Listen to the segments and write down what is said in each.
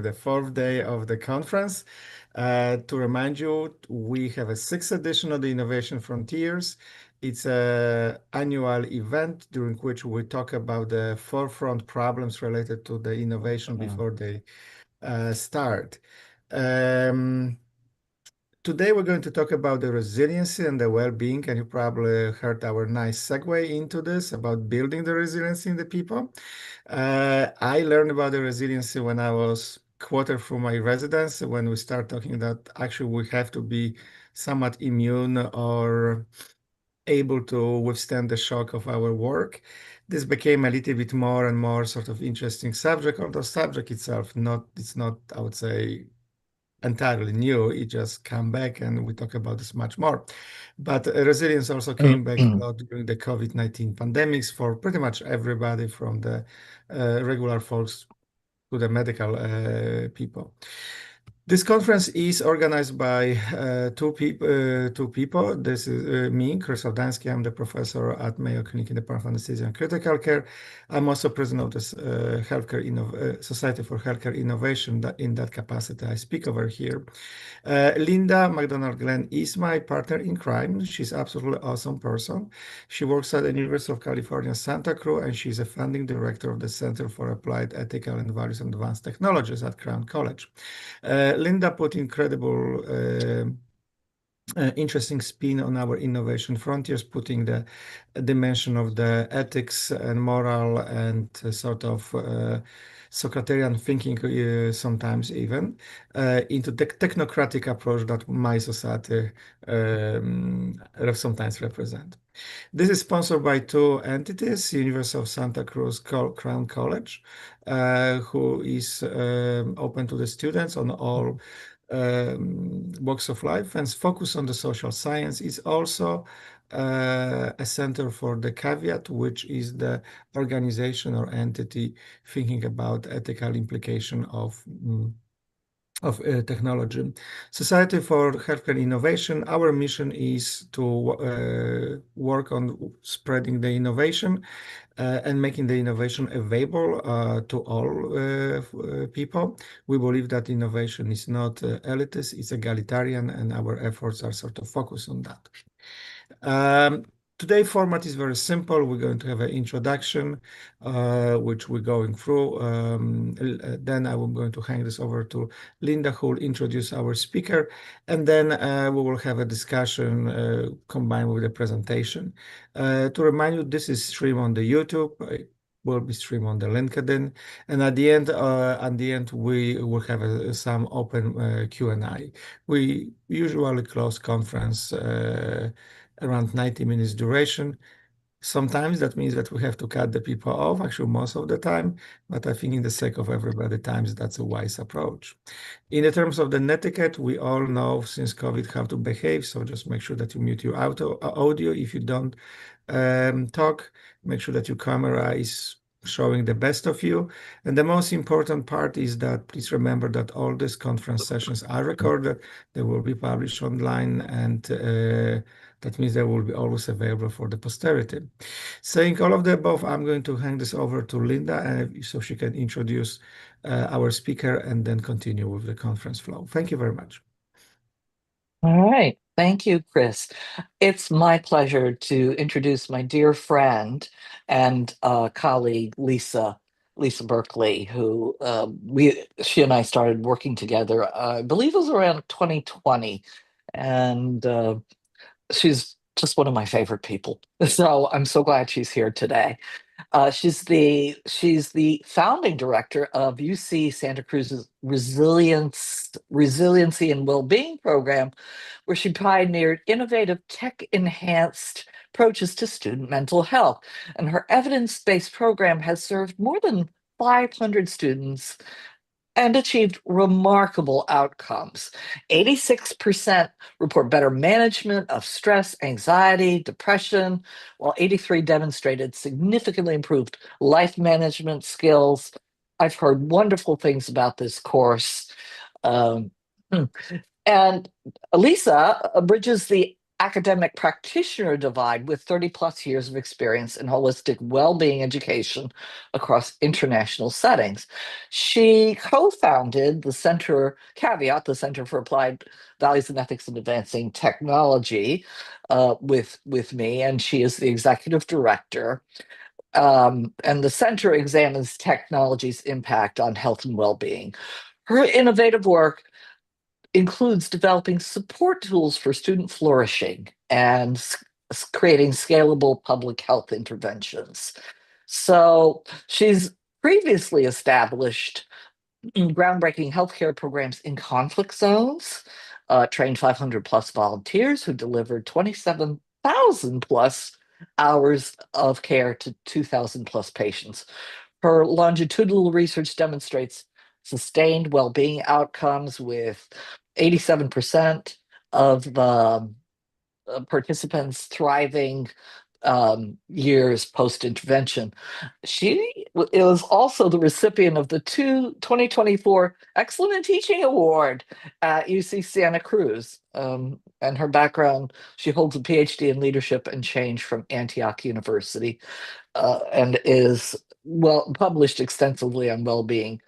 The fourth day of the conference. To remind you, we have a sixth edition of the Innovation Frontiers. It's an annual event during which we talk about the forefront problems related to the innovation Mm. before they start. Um, Today we're going to talk about the resiliency and the well-being, and you probably heard our nice segue into this about building the resiliency in the people. I learned about the resiliency when I was quarter through my residence, when we start talking that actually we have to be somewhat immune or able to withstand the shock of our work. This became a little bit more and more sort of interesting subject, although subject itself it's not, I would say, entirely new. It just come back and we talk about this much more. But resilience also came back a lot during the COVID-19 pandemics for pretty much everybody from the regular folks to the medical people. This conference is organized by two people. This is me, Chris Oldański. I'm the professor at Mayo Clinic in the Department of Anesthesia and Critical Care. I'm also president of this Society for Healthcare Innovation. That in that capacity, I speak over here. Linda McDonald-Glenn is my partner in crime. She's absolutely awesome person. She works at the University of California, Santa Cruz, and she's a founding director of the Center for Applied Ethical and Values and Advanced Technologies at Crown College. Linda put incredible interesting spin on our innovation frontiers, putting the dimension of the ethics and moral and sort of Socratean thinking, sometimes even, into the technocratic approach that my society sometimes represent. This is sponsored by two entities, University of Santa Cruz Crown College, who is open to the students on all walks of life and focus on the social science. Is also a center for the Caveat, which is the organization or entity thinking about ethical implication of technology. Society for Healthcare Innovation, our mission is to work on spreading the innovation and making the innovation available to all people. We believe that innovation is not elitist, it's egalitarian, and our efforts are sort of focused on that. Today's format is very simple. We're going to have an introduction, which we're going through. Then I'm going to hand this over to Linda, who will introduce our speaker, and then we will have a discussion combined with the presentation. To remind you, this is streamed on the YouTube. It will be streamed on the LinkedIn, and at the end, we will have some open Q&A. We usually close conference around 90 minutes duration. Sometimes that means that we have to cut the people off, actually most of the time, but I think in the sake of everybody times, that's a wise approach. In the terms of the netiquette, we all know since COVID how to behave, so just make sure that you mute your audio if you don't talk. Make sure that your camera is showing the best of you. And the most important part is that please remember that all these conference sessions are recorded. They will be published online, and that means they will be always available for the posterity. Saying all of the above, I'm going to hand this over to Linda so she can introduce our speaker and then continue with the conference flow. Thank you very much. All right. Thank you, Chris. It's my pleasure to introduce my dear friend and colleague, Lisa Berkeley, who she and I started working together, I believe it was around 2020. And she's just one of my favorite people. So I'm so glad she's here today. She's the founding director of UC Santa Cruz's Resiliency and Wellbeing program, where she pioneered innovative tech-enhanced approaches to student mental health. And her evidence-based program has served more than 500 students and achieved remarkable outcomes. 86% report better management of stress, anxiety, depression, while 83 demonstrated significantly improved life management skills. I've heard wonderful things about this course. Um, and Lisa bridges the academic practitioner divide with 30 plus years of experience in holistic well-being education across international settings. She co-founded the Center, Caveat, the Center for Applied Values and Ethics in Advancing Technology, with me, and she is the executive director. And the center examines technology's impact on health and well-being. Her innovative work includes developing support tools for student flourishing and creating scalable public health interventions. So she's previously established groundbreaking healthcare programs in conflict zones, trained 500 plus volunteers who delivered 27,000 plus hours of care to 2,000 plus patients. Her longitudinal research demonstrates sustained well-being outcomes with 87% of the participants thriving years post-intervention. She was also the recipient of the 2024 Excellent in Teaching Award at UC Santa Cruz. And her background, she holds a PhD in leadership and change from Antioch University, and is well published extensively on well-being,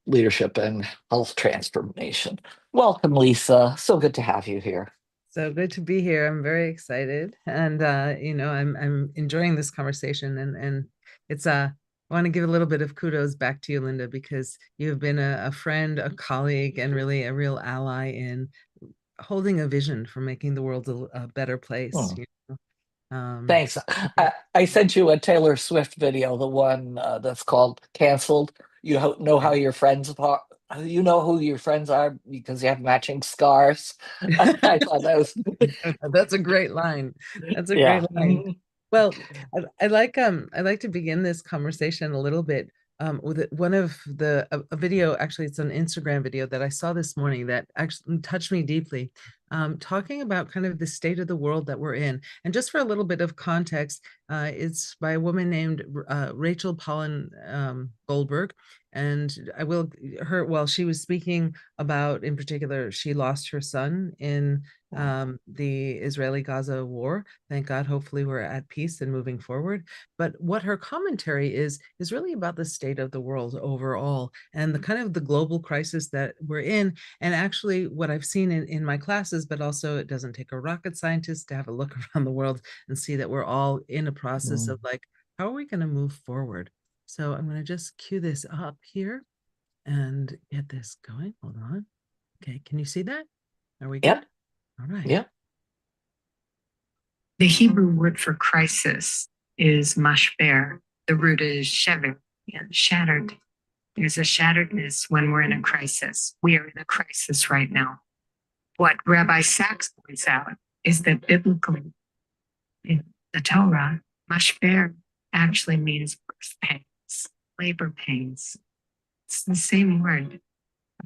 leadership, and health transformation. Welcome, Lisa. So good to have you here. So good to be here. I'm very excited, and I'm enjoying this conversation, and it's I want to give a little bit of kudos back to you, Linda, because you have been a friend, a colleague, and really a real ally in holding a vision for making the world a better place. Thanks. I sent you a Taylor Swift video, the one that's called "Canceled." You know how your friends are. You know who your friends are because you have matching scars. I thought that was That's a great line. That's a yeah. great line. Well, I like to begin this conversation a little bit with one of a video. Actually, it's an Instagram video that I saw this morning that actually touched me deeply, talking about kind of the state of the world that we're in. And just for a little bit of context, it's by a woman named Rachel Pollen Goldberg. And while she was speaking about, in particular, she lost her son in the Israeli-Gaza war. Thank God, hopefully we're at peace and moving forward. But what her commentary is really about the state of the world overall and the kind of the global crisis that we're in. And actually what I've seen in my classes, but also it doesn't take a rocket scientist to have a look around the world and see that we're all in a process of like, how are we going to move forward? So I'm going to just cue this up here and get this going. Hold on. Okay, can you see that? Are we good? Yep. All right. Yep. The Hebrew word for crisis is mashber. The root is shever, shattered. There's a shatteredness when we're in a crisis. We are in a crisis right now. What Rabbi Sachs points out is that biblically, in the Torah, mashber actually means birth pains, labor pains. It's the same word.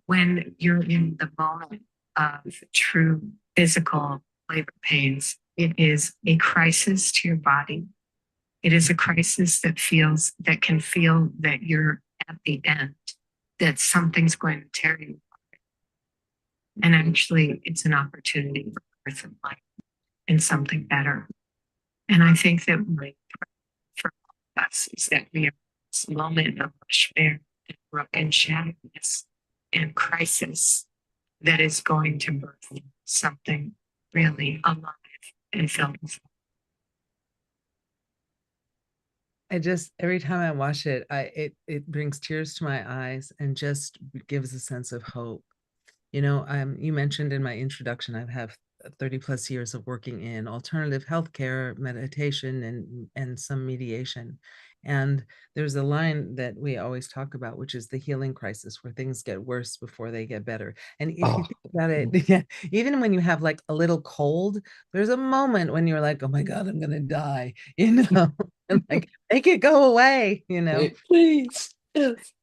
When you're in the moment of true physical labor pains, it is a crisis to your body. It is a crisis that can feel that you're at the end, that something's going to tear you apart. And actually, it's an opportunity for birth and life and something better. And I think that my prayer for all of us is that we are in this moment of despair and broken shatteredness and crisis that is going to birth something really alive and filled with. Every time I watch it, it brings tears to my eyes and just gives a sense of hope. You mentioned in my introduction, I have 30 plus years of working in alternative healthcare, meditation, and some mediation. And there's a line that we always talk about, which is the healing crisis, where things get worse before they get better. And if you think about it, yeah, even when you have like a little cold, there's a moment when you're like, oh my God, I'm going to die, and like, make it go away, Please.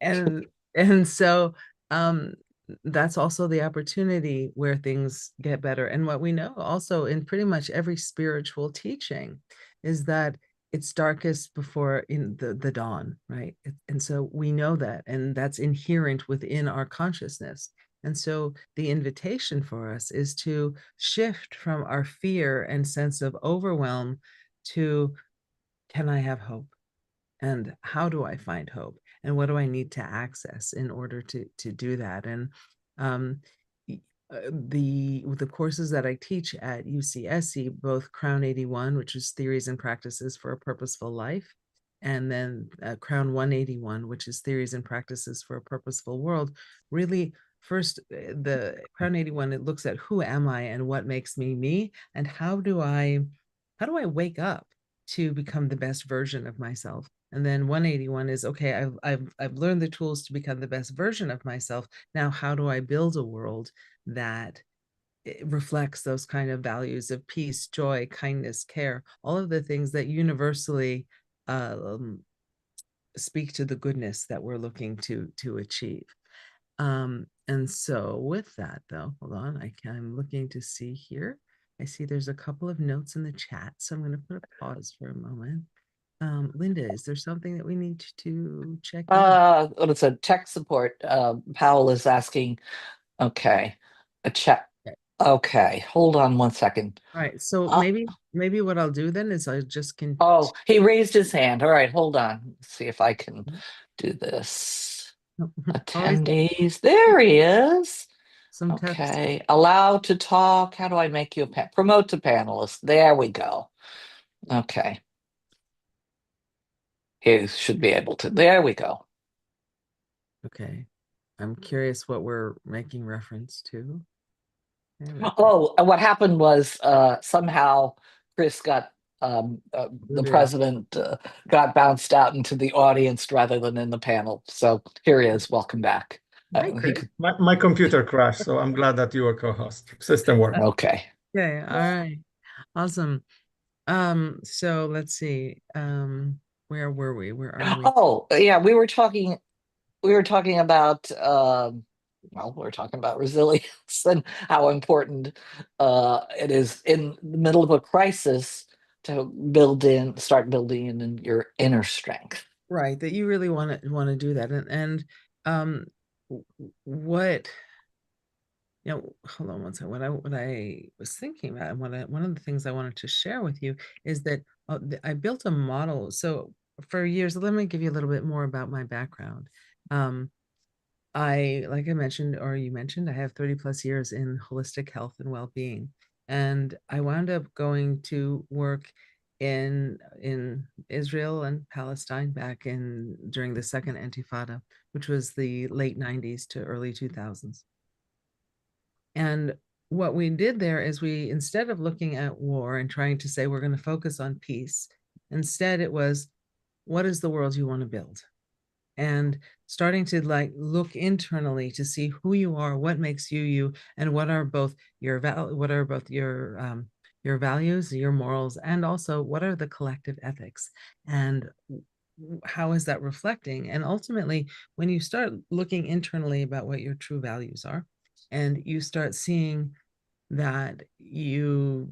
And so, that's also the opportunity where things get better. And what we know also in pretty much every spiritual teaching is that it's darkest before in the dawn, right? And so we know that, and that's inherent within our consciousness. And so the invitation for us is to shift from our fear and sense of overwhelm to, can I have hope? And how do I find hope? And what do I need to access in order to do that? And um, the courses that I teach at UCSC, both Crown 81, which is Theories and Practices for a Purposeful Life, and then Crown 181, which is Theories and Practices for a Purposeful World, really first, the Crown 81, it looks at who am I and what makes me me, and how do I wake up to become the best version of myself. And then 181 is, okay, I've learned the tools to become the best version of myself. Now, how do I build a world that reflects those kind of values of peace, joy, kindness, care, all of the things that universally speak to the goodness that we're looking to achieve. And so with that, though, hold on, I'm looking to see here. I see there's a couple of notes in the chat, so I'm going to put a pause for a moment. Linda, is there something that we need to check in? What is it? Tech support. Powell is asking. Okay, a chat. Okay, hold on one second. All right, so maybe what I'll do then is I just can. Oh, he raised his hand. All right, hold on. Let's see if I can do this. Attendees. There he is. Some text. Okay, allow to talk. How do I make you a promote to panelist? There we go. Okay. You should be able to. There we go. Okay. I'm curious what we're making reference to. Oh, what happened was somehow Chris got the president got bounced out into the audience rather than in the panel. So here he is. Welcome back. My computer crashed, so I'm glad that you were co-host. System worked. Okay. Okay. All right. Awesome. So let's see. Where were we? Where are we? Oh, yeah, we were talking about well, we're talking about resilience and how important it is in the middle of a crisis to start building in your inner strength. Right, that you really want to do that. And what, hold on one second. What I was thinking about, and one of the things I wanted to share with you is that I built a model. So for years, let me give you a little bit more about my background. Like I mentioned, or you mentioned, I have 30 plus years in holistic health and well-being. And I wound up going to work in Israel and Palestine back during the second Intifada, which was the late 90s to early 2000s. And what we did there is instead of looking at war and trying to say we're going to focus on peace, instead it was, what is the world you want to build? And starting to look internally to see who you are, what makes you you, and what are both your values, your morals, and also what are the collective ethics, and how is that reflecting? And ultimately, when you start looking internally about what your true values are, and you start seeing that you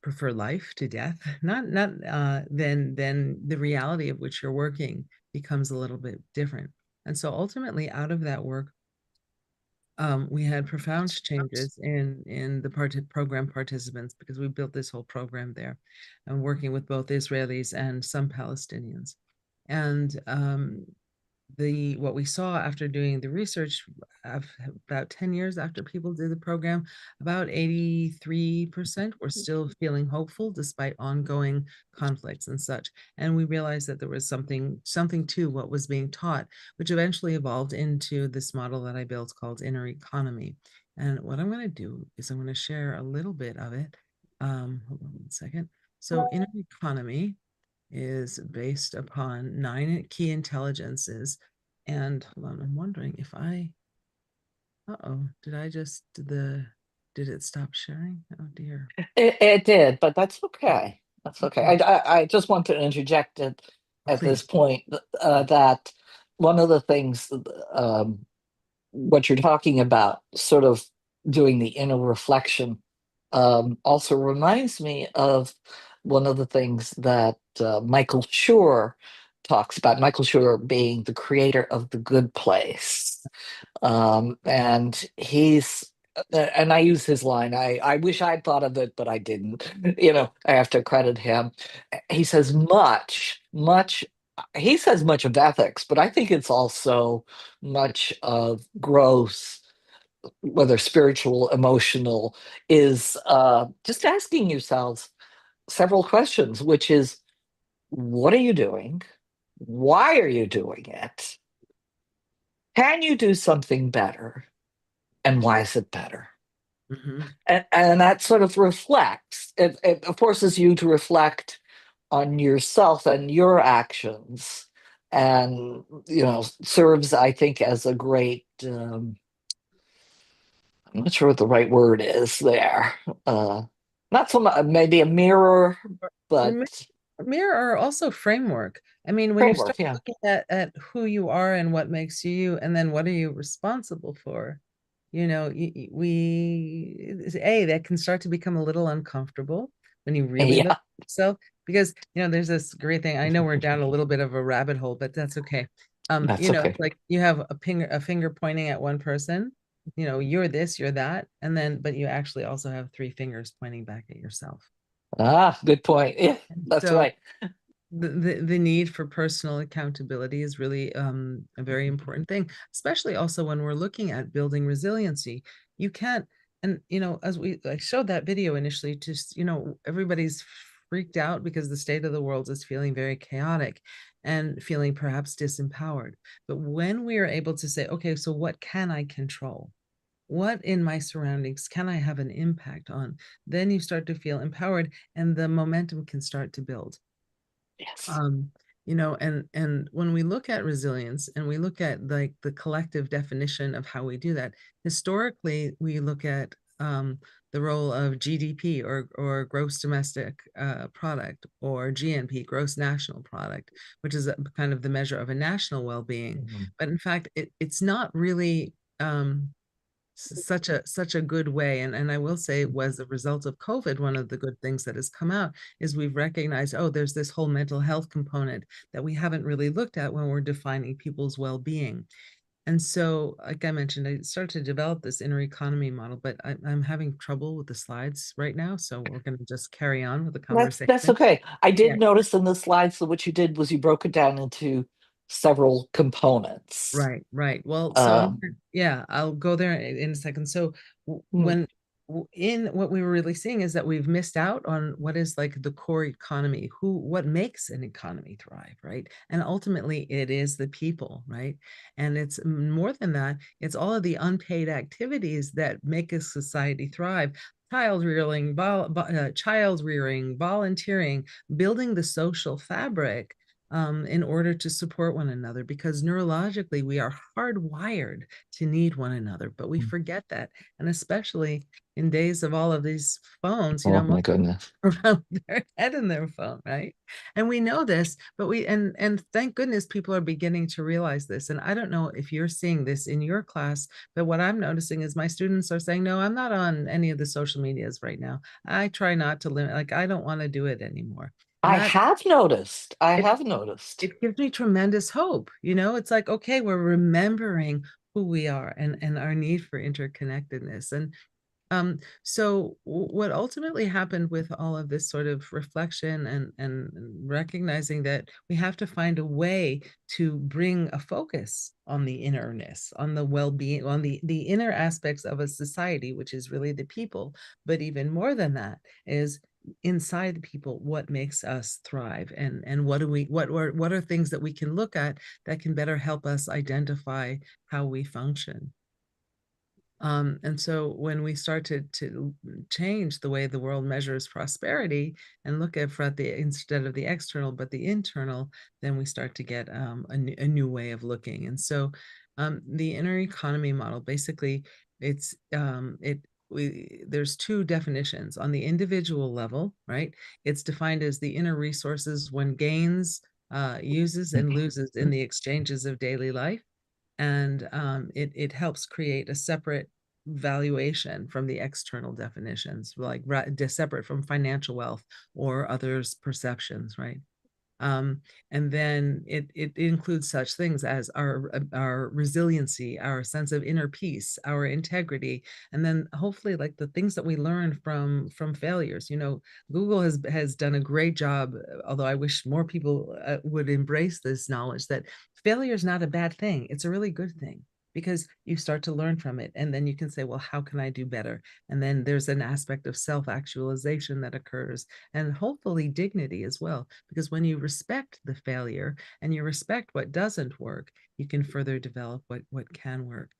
prefer life to death, then the reality of which you're working becomes a little bit different. And so ultimately, out of that work, we had profound changes in the program participants, because we built this whole program there and working with both Israelis and some Palestinians. And what we saw after doing the research, about 10 years after people did the program, about 83% were still feeling hopeful despite ongoing conflicts and such. And we realized that there was something to what was being taught, which eventually evolved into this model that I built called Inner Economy. And what I'm going to do is I'm going to share a little bit of it. Hold on one second. So Inner Economy is based upon 9 key intelligences. And hold on, I'm wondering if did it stop sharing? Oh dear. It did, but that's okay. That's okay. I just want to interject at this point that one of the things, what you're talking about, sort of doing the inner reflection, also reminds me of one of the things that Michael Schur talks about. Michael Schur being the creator of The Good Place. And and I use his line. I wish I'd thought of it, but I didn't. I have to credit him. He says much. He says much of ethics, but I think it's also much of growth, whether spiritual, emotional, is just asking yourselves several questions, which is, what are you doing? Why are you doing it? Can you do something better? And why is it better? Mhm. And that sort of reflects, it forces you to reflect on yourself and your actions, and serves, I think, as a great, I'm not sure what the right word is there. Not so much, maybe a mirror, but Mirror or also framework. I mean, when you framework. start Yeah. looking at who you are and what makes you you, and then what are you responsible for, that can start to become a little uncomfortable when you really look Yeah. at yourself, because there's this great thing. I know we're down a little bit of a rabbit hole, but that's okay. That's okay. Like you have a finger pointing at one person, you're this, you're that, and then but you actually also have three fingers pointing back at yourself. Good point. Yeah, that's So right. the need for personal accountability is really a very important thing, especially also when we're looking at building resiliency. You can't, and as I showed that video initially, just everybody's freaked out because the state of the world is feeling very chaotic and feeling perhaps disempowered. But when we are able to say, okay, so what can I control? What in my surroundings can I have an impact on? Then you start to feel empowered and the momentum can start to build. Yes. um and when we look at resilience and we look at like the collective definition of how we do that, historically we look at the role of GDP, or gross domestic product, or GNP, gross national product, which is kind of the measure of a national well-being. Mhm. But in fact it's not really such a good way. And I will say, was a result of COVID, one of the good things that has come out is we've recognized, oh, there's this whole mental health component that we haven't really looked at when we're defining people's well-being. And so, like I mentioned, I started to develop this inner economy model, but I'm having trouble with the slides right now, so we're going to just carry on with the That's conversation. okay. I Yeah. did notice in the slides that what you did was you broke it down into several components. Right. Well, so Um, yeah, I'll go there in a second. So mm, in what we were really seeing is that we've missed out on what is like the core economy, what makes an economy thrive, right? And ultimately it is the people, right? And it's more than that, it's all of the unpaid activities that make a society thrive. Child rearing, volunteering, building the social fabric in order to support one another, because neurologically we are hardwired to need one another, but we forget that. And especially in days of all of these phones, oh my most people goodness. are around their head in their phone, right? And we know this, but and thank goodness people are beginning to realize this. And I don't know if you're seeing this in your class, but what I'm noticing is my students are saying, no, I'm not on any of the social medias right now. I try not to limit, like I don't want to do it anymore. And I that have noticed. I it have noticed. it gives me tremendous hope. It's like, okay, we're remembering who we are and our need for interconnectedness. And so what ultimately happened with all of this sort of reflection and recognizing that we have to find a way to bring a focus on the innerness, on the well-being, on the inner aspects of a society, which is really the people. But even more than that is inside the people, what makes us thrive, and what are things that we can look at that can better help us identify how we function. And so when we start to change the way the world measures prosperity and look at the instead of the external but the internal, then we start to get a new way of looking. And so the inner economy model, basically, it's there's two definitions. On the individual level, right? It's defined as the inner resources one gains, uses, and loses in the exchanges of daily life. And it helps create a separate valuation from the external definitions, like separate from financial wealth or others' perceptions, right? And then it includes such things as our resiliency, our sense of inner peace, our integrity, and then hopefully like the things that we learn from failures. Google has done a great job, although I wish more people would embrace this knowledge that failure is not a bad thing. It's a really good thing, because you start to learn from it, and then you can say, well, how can I do better? And then there's an aspect of self-actualization that occurs, and hopefully dignity as well, because when you respect the failure and you respect what doesn't work, you can further develop what can work,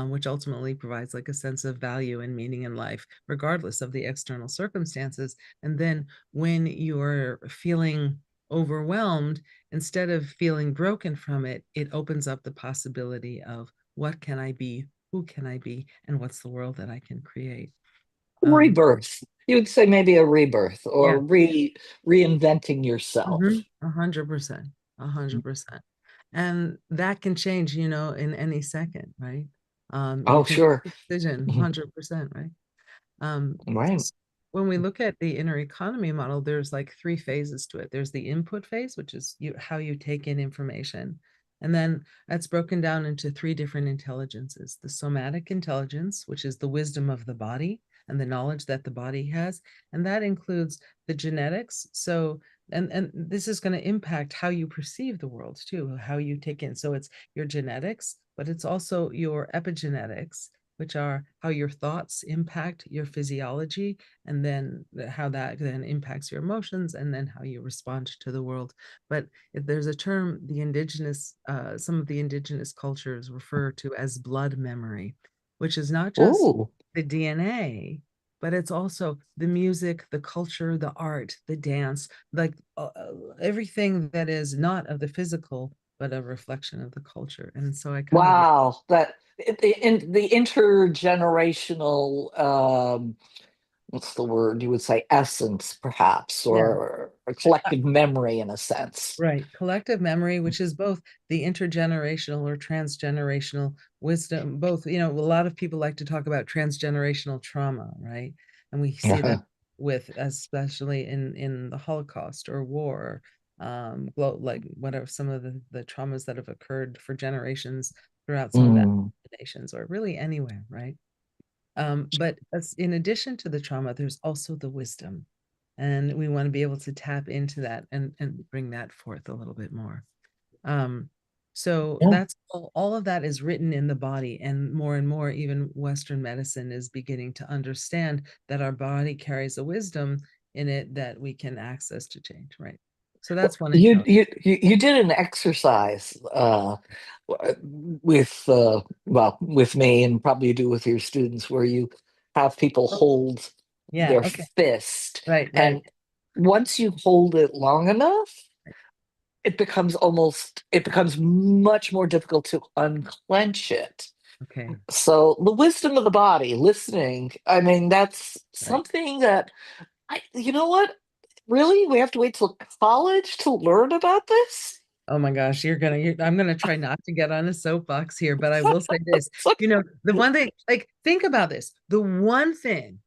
which ultimately provides like a sense of value and meaning in life, regardless of the external circumstances. And then when you're feeling overwhelmed, instead of feeling broken from it, it opens up the possibility of what can I be, who can I be, and what's the world that I can create. Rebirth. You would say maybe a rebirth, or Yeah. reinventing yourself. 100%, 100%. And that can change, in any second, right? Oh, sure. Decision, 100%, right? Right. When we look at the inner economy model, there's like 3 phases to it. There's the input phase, which is how you take in information. And then that's broken down into 3 different intelligences: the somatic intelligence, which is the wisdom of the body and the knowledge that the body has. And that includes the genetics. So, and this is going to impact how you perceive the world too, how you take in. So it's your genetics, but it's also your epigenetics, which are how your thoughts impact your physiology, and then how that then impacts your emotions, and then how you respond to the world. But if there's a term some of the indigenous cultures refer to as blood memory, which is not just Ooh. the DNA, but it's also the music, the culture, the art, the dance, like everything that is not of the physical, but a reflection of the culture. And so Wow, that the intergenerational, what's the word you would say, essence, perhaps, or a collective memory in a sense. Right. Collective memory, which is both the intergenerational or transgenerational wisdom, both, a lot of people like to talk about transgenerational trauma, right? And we see that with, especially in the Holocaust or war, like whatever, some of the traumas that have occurred for generations throughout some of the nations, or really anywhere, right? But in addition to the trauma, there's also the wisdom. And we want to be able to tap into that and bring that forth a little bit more. So that's all of that is written in the body, and more, even Western medicine is beginning to understand that our body carries a wisdom in it that we can access to change, right? So that's one. You did an exercise with with me, and probably you do with your students, where you have people hold their fist, right. And once you hold it long enough, it becomes much more difficult to unclench it. Okay. So the wisdom of the body, listening, I mean, that's something that you know what? Really? We have to wait till college to learn about this? Oh my gosh, I'm gonna try not to get on a soapbox here, but I will say this. The one thing, like, think about this. The only thing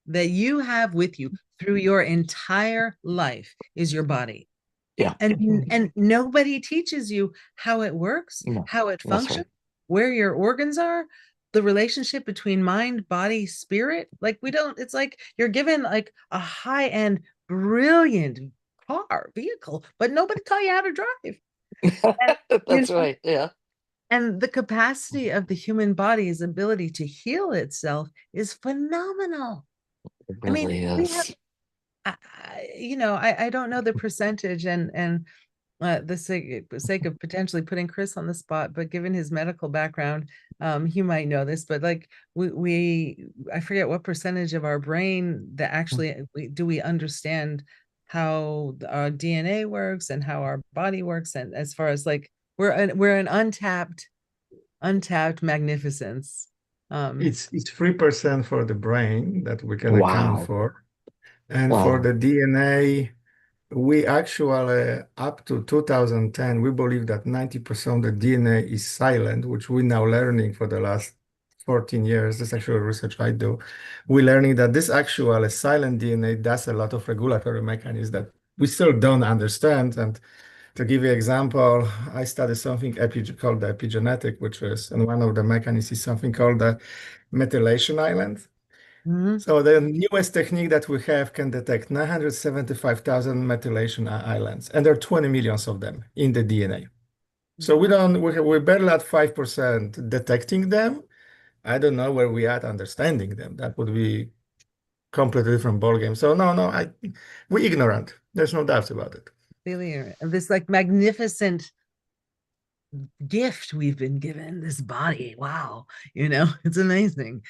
that you have with you through your entire life is your body. Yeah. And nobody teaches you how it works, how it functions, where your organs are, the relationship between mind, body, spirit. Like, it's like you're given like a high-end, brilliant vehicle, but nobody taught you how to drive. That's right. Yeah. And the capacity of the human body's ability to heal itself is phenomenal. It really is. I don't know the percentage, and the sake of potentially putting Chris on the spot, but given his medical background, he might know this, but like I forget what percentage of our brain that actually we understand how our DNA works and how our body works, and as far as like we're an untapped magnificence. It's 3% for the brain that we can account for, and for the DNA, we actually, up to 2010, we believe that 90% of the DNA is silent, which we're now learning for the last 14 years. This is actually research I do. We're learning that this actual silent DNA does a lot of regulatory mechanisms that we still don't understand. And to give you an example, I studied something called the epigenetic, which is, and one of the mechanisms is something called the methylation island. Mhm. So the newest technique that we have can detect 975,000 methylation islands, and there are 20 millions of them in the DNA. So we're barely at 5% detecting them. I don't know where we are at understanding them. That would be completely different ballgame. So no, we're ignorant. There's no doubt about it. Failure of this like magnificent gift we've been given, this body. Wow, it's amazing.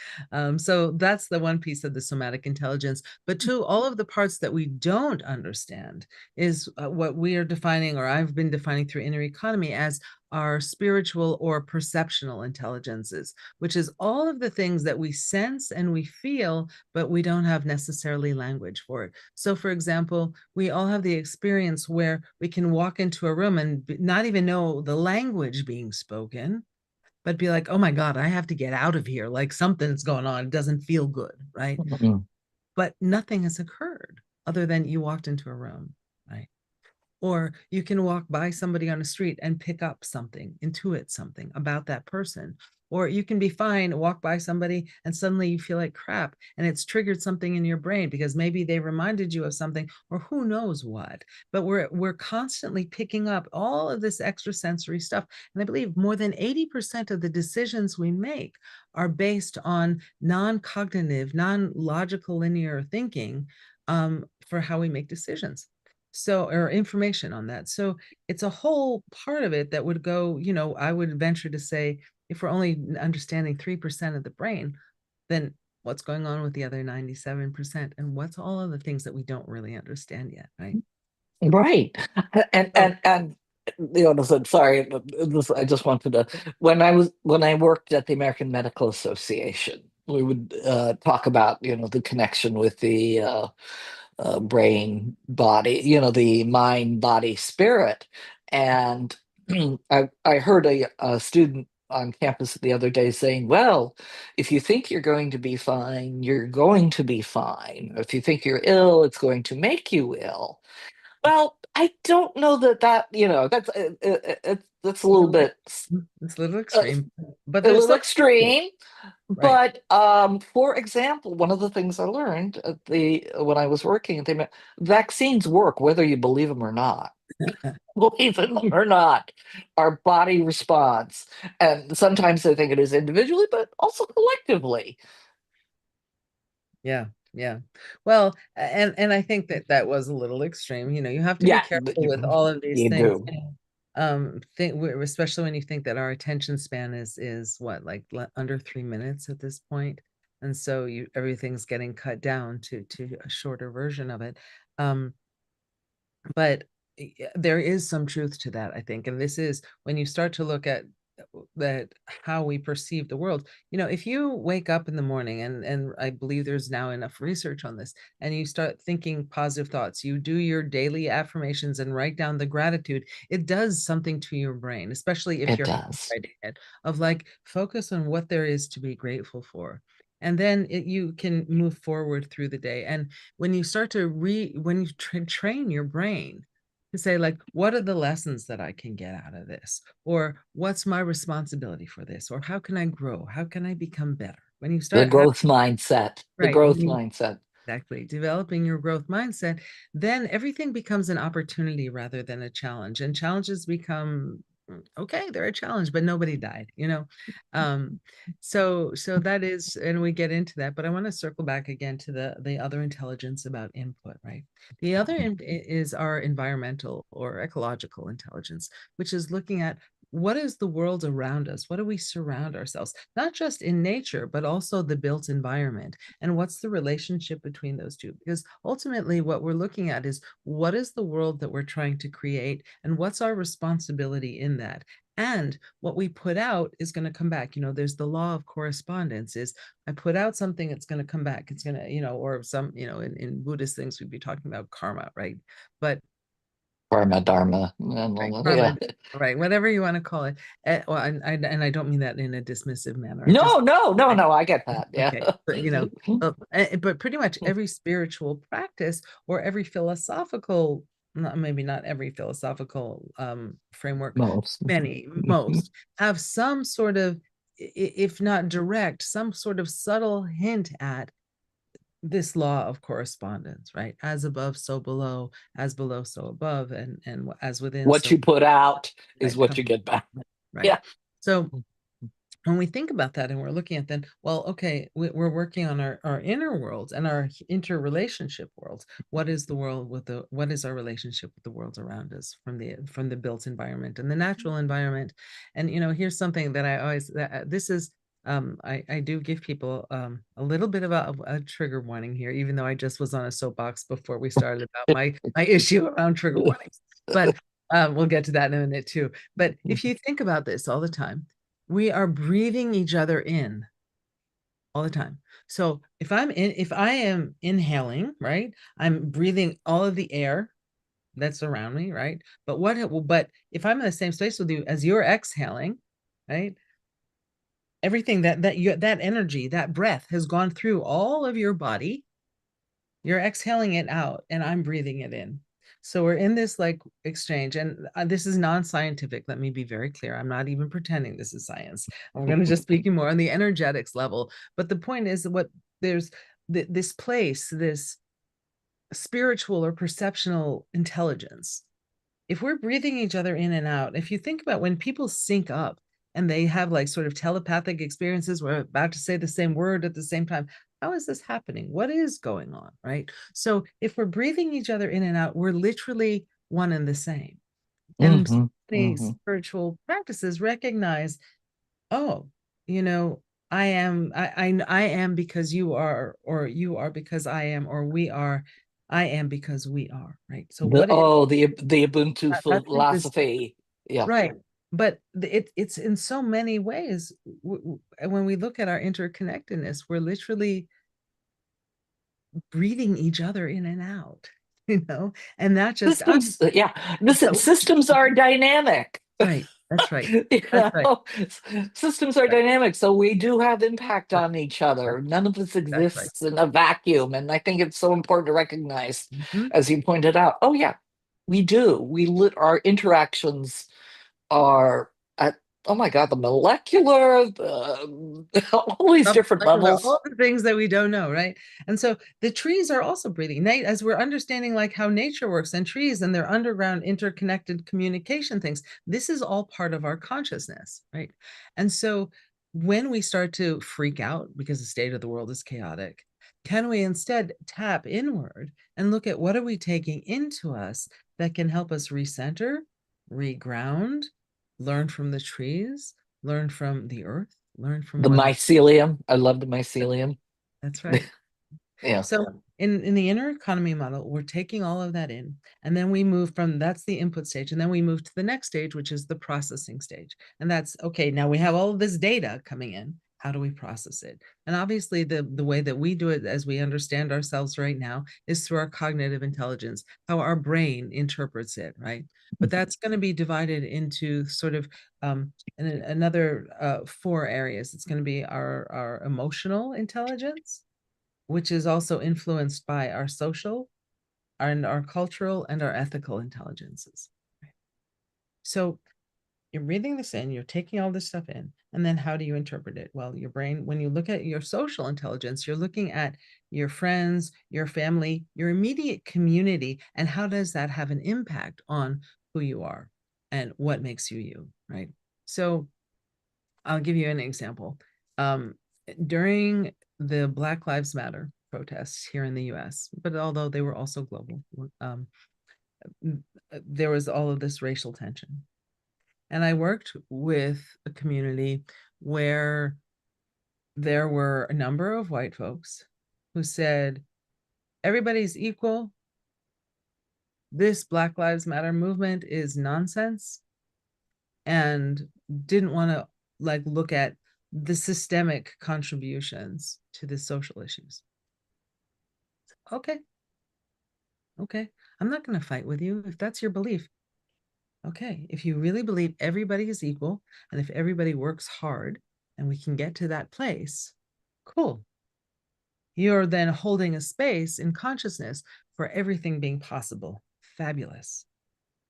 So that's the one piece of the somatic intelligence. But two, all of the parts that we don't understand is what we are defining, or I've been defining through inner economy, as our spiritual or perceptual intelligences, which is all of the things that we sense and we feel, but we don't have necessarily language for it. So for example, we all have the experience where we can walk into a room and not even know the language being spoken, but be like, oh my God, I have to get out of here. Like something's going on. It doesn't feel good, right? But nothing has occurred other than you walked into a room, right? Or you can walk by somebody on the street and pick up something, intuit something about that person. Or you can be fine, walk by somebody, and suddenly you feel like crap, and it's triggered something in your brain because maybe they reminded you of something, or who knows what. But we're constantly picking up all of this extrasensory stuff. And I believe more than 80% of the decisions we make are based on non-cognitive, non-logical linear thinking for how we make decisions. So, or information on that. So it's a whole part of it that would go, I would venture to say, if we're only understanding 3% of the brain, then what's going on with the other 97%? And what's all of the things that we don't really understand yet, right? Right. And listen, sorry, I just wanted to, when I worked at the American Medical Association, we would talk about, the connection with the brain, body, the mind, body, spirit. And I heard a student on campus the other day saying, well, if you think you're going to be fine, you're going to be fine. If you think you're ill, it's going to make you ill. Well, I don't know that's a little bit It's a little uh, extreme, but a there's little some, extreme. right. But for example, one of the things I learned when I was working at the vaccines work whether you believe them or not. Believe them or not, our body responds, and sometimes I think it is individually, but also collectively. Yeah. Well, and I think that was a little extreme. You have to be Yeah, careful with all of these you things. do. Especially when you think that our attention span is what, like under 3 minutes at this point, and so everything's getting cut down to a shorter version of it. But there is some truth to that, I think, and this is when you start to look at that how we perceive the world. If you wake up in the morning, and I believe there's now enough research on this, and you start thinking positive thoughts, you do your daily affirmations and write down the gratitude, it does something to your brain, especially if It you're does. writing it, of like focus on what there is to be grateful for. And then you can move forward through the day. And when you start to when you train your brain to say, like, what are the lessons that I can get out of this? Or what's my responsibility for this? Or how can I grow? How can I become better? When you The start growth mindset. The right, growth mindset. exactly, developing your growth mindset, then everything becomes an opportunity rather than a challenge. And challenges become okay, they're a challenge, but nobody died. So that is, and we get into that, but I want to circle back again to the other intelligence about input, right? The other is our environmental or ecological intelligence, which is looking at what is the world around us? What do we surround ourselves, not just in nature, but also the built environment? And what's the relationship between those two? Because ultimately, what we're looking at is what is the world that we're trying to create, and what's our responsibility in that? And what we put out is going to come back. There's the law of correspondence is I put out something, it's going to come back. It's going to, or some, in Buddhist things, we'd be talking about karma, right? But Karma, dharma. right, Yeah. karma, right, whatever you want to call it. Well, and I don't mean that in a dismissive manner. I just, No, I get that. Yeah. okay, but pretty much every spiritual practice or every philosophical maybe not every philosophical framework, Most. most have some sort of, if not direct, some sort of subtle hint at this law of correspondence, right? As above, so below, as below, so above, and as within, What so you put out is what come you get back. right. Yeah. So when we think about that and we're looking at then, well, okay, we're working on our inner worlds and our interrelationship worlds. What is the world with what is our relationship with the worlds around us from the built environment and the natural environment? And here's something that I always, this is, I do give people a little bit of a trigger warning here, even though I just was on a soapbox before we started about my issue around trigger warnings. But we'll get to that in a minute too. But if you think about this all the time, we are breathing each other in all the time. So if I am inhaling, right, I'm breathing all of the air that's around me, right? But if I'm in the same space with you as you're exhaling, right, everything that energy, that breath has gone through all of your body. You're exhaling it out and I'm breathing it in. So we're in this like exchange, and this is non-scientific. Let me be very clear. I'm not even pretending this is science. I'm going to just speaking more on the energetics level. But the point is there's this place, this spiritual or perceptual intelligence. If we're breathing each other in and out, if you think about when people sync up and they have like sort of telepathic experiences, we're about to say the same word at the same time. How is this happening? What is going on, right? So if we're breathing each other in and out, we're literally one and the same. And many spiritual practices recognize, oh, I am because you are, or you are because I am, or we are, I am because we are, right? So the Ubuntu philosophy. Yeah. Right. But it's in so many ways. When we look at our interconnectedness, we're literally breathing each other in and out, and not just systems. Yeah. Systems are dynamic. Right. That's right. That's right. Systems are dynamic. So we do have impact on each other. None of this exists in a vacuum. And I think it's so important to recognize, as you pointed out, oh yeah, we do. Our interactions are at, oh my God, the molecular, all these different levels. All the things that we don't know, right? And so the trees are also breathing. As we're understanding like how nature works and trees and their underground interconnected communication things, this is all part of our consciousness, right? And so when we start to freak out because the state of the world is chaotic, can we instead tap inward and look at what are we taking into us that can help us recenter, reground, learn from the trees, learn from the earth, learn from the mycelium. I love the mycelium. That's right. Yeah. So in the inner economy model, we're taking all of that in, and then we move from, that's the input stage, and then we move to the next stage, which is the processing stage. And that's, okay, now we have all of this data coming in. How do we process it? And obviously the way that we do it, as we understand ourselves right now, is through our cognitive intelligence, how our brain interprets it, right? But that's going to be divided into sort of another 4 areas. It's going to be our emotional intelligence, which is also influenced by our social and our cultural and our ethical intelligences. So you're breathing this in, you're taking all this stuff in, and then how do you interpret it? Well, your brain, when you look at your social intelligence, you're looking at your friends, your family, your immediate community, and how does that have an impact on who you are and what makes you you, right? So I'll give you an example. During the Black Lives Matter protests here in the US, but although they were also global, there was all of this racial tension. And I worked with a community where there were a number of white folks who said, everybody's equal. This Black Lives Matter movement is nonsense, and didn't want to look at the systemic contributions to the social issues. Okay. I'm not going to fight with you if that's your belief. Okay, if you really believe everybody is equal, and if everybody works hard, and we can get to that place, cool. You're then holding a space in consciousness for everything being possible. fabulous.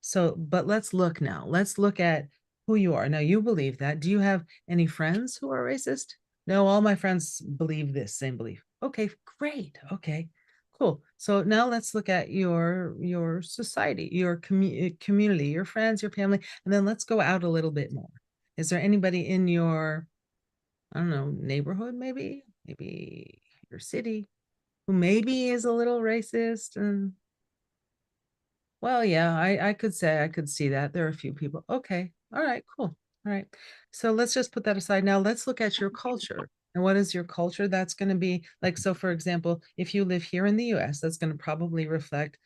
So, but let's look now. Let's look at who you are. Now, you believe that. Do you have any friends who are racist? No, all my friends believe this same belief. Okay, great. Okay, cool. So now let's look at your society, your community, your friends, your family, and then let's go out a little bit more. Is there anybody in your, I don't know, neighborhood, maybe your city, who maybe is a little racist? And well, yeah, I could say I could see that. There are a few people. Okay. All right, cool. All right. So let's just put that aside. Now let's look at your culture. And what is your culture? That's going to be like, so for example, if you live here in the US, that's going to probably reflect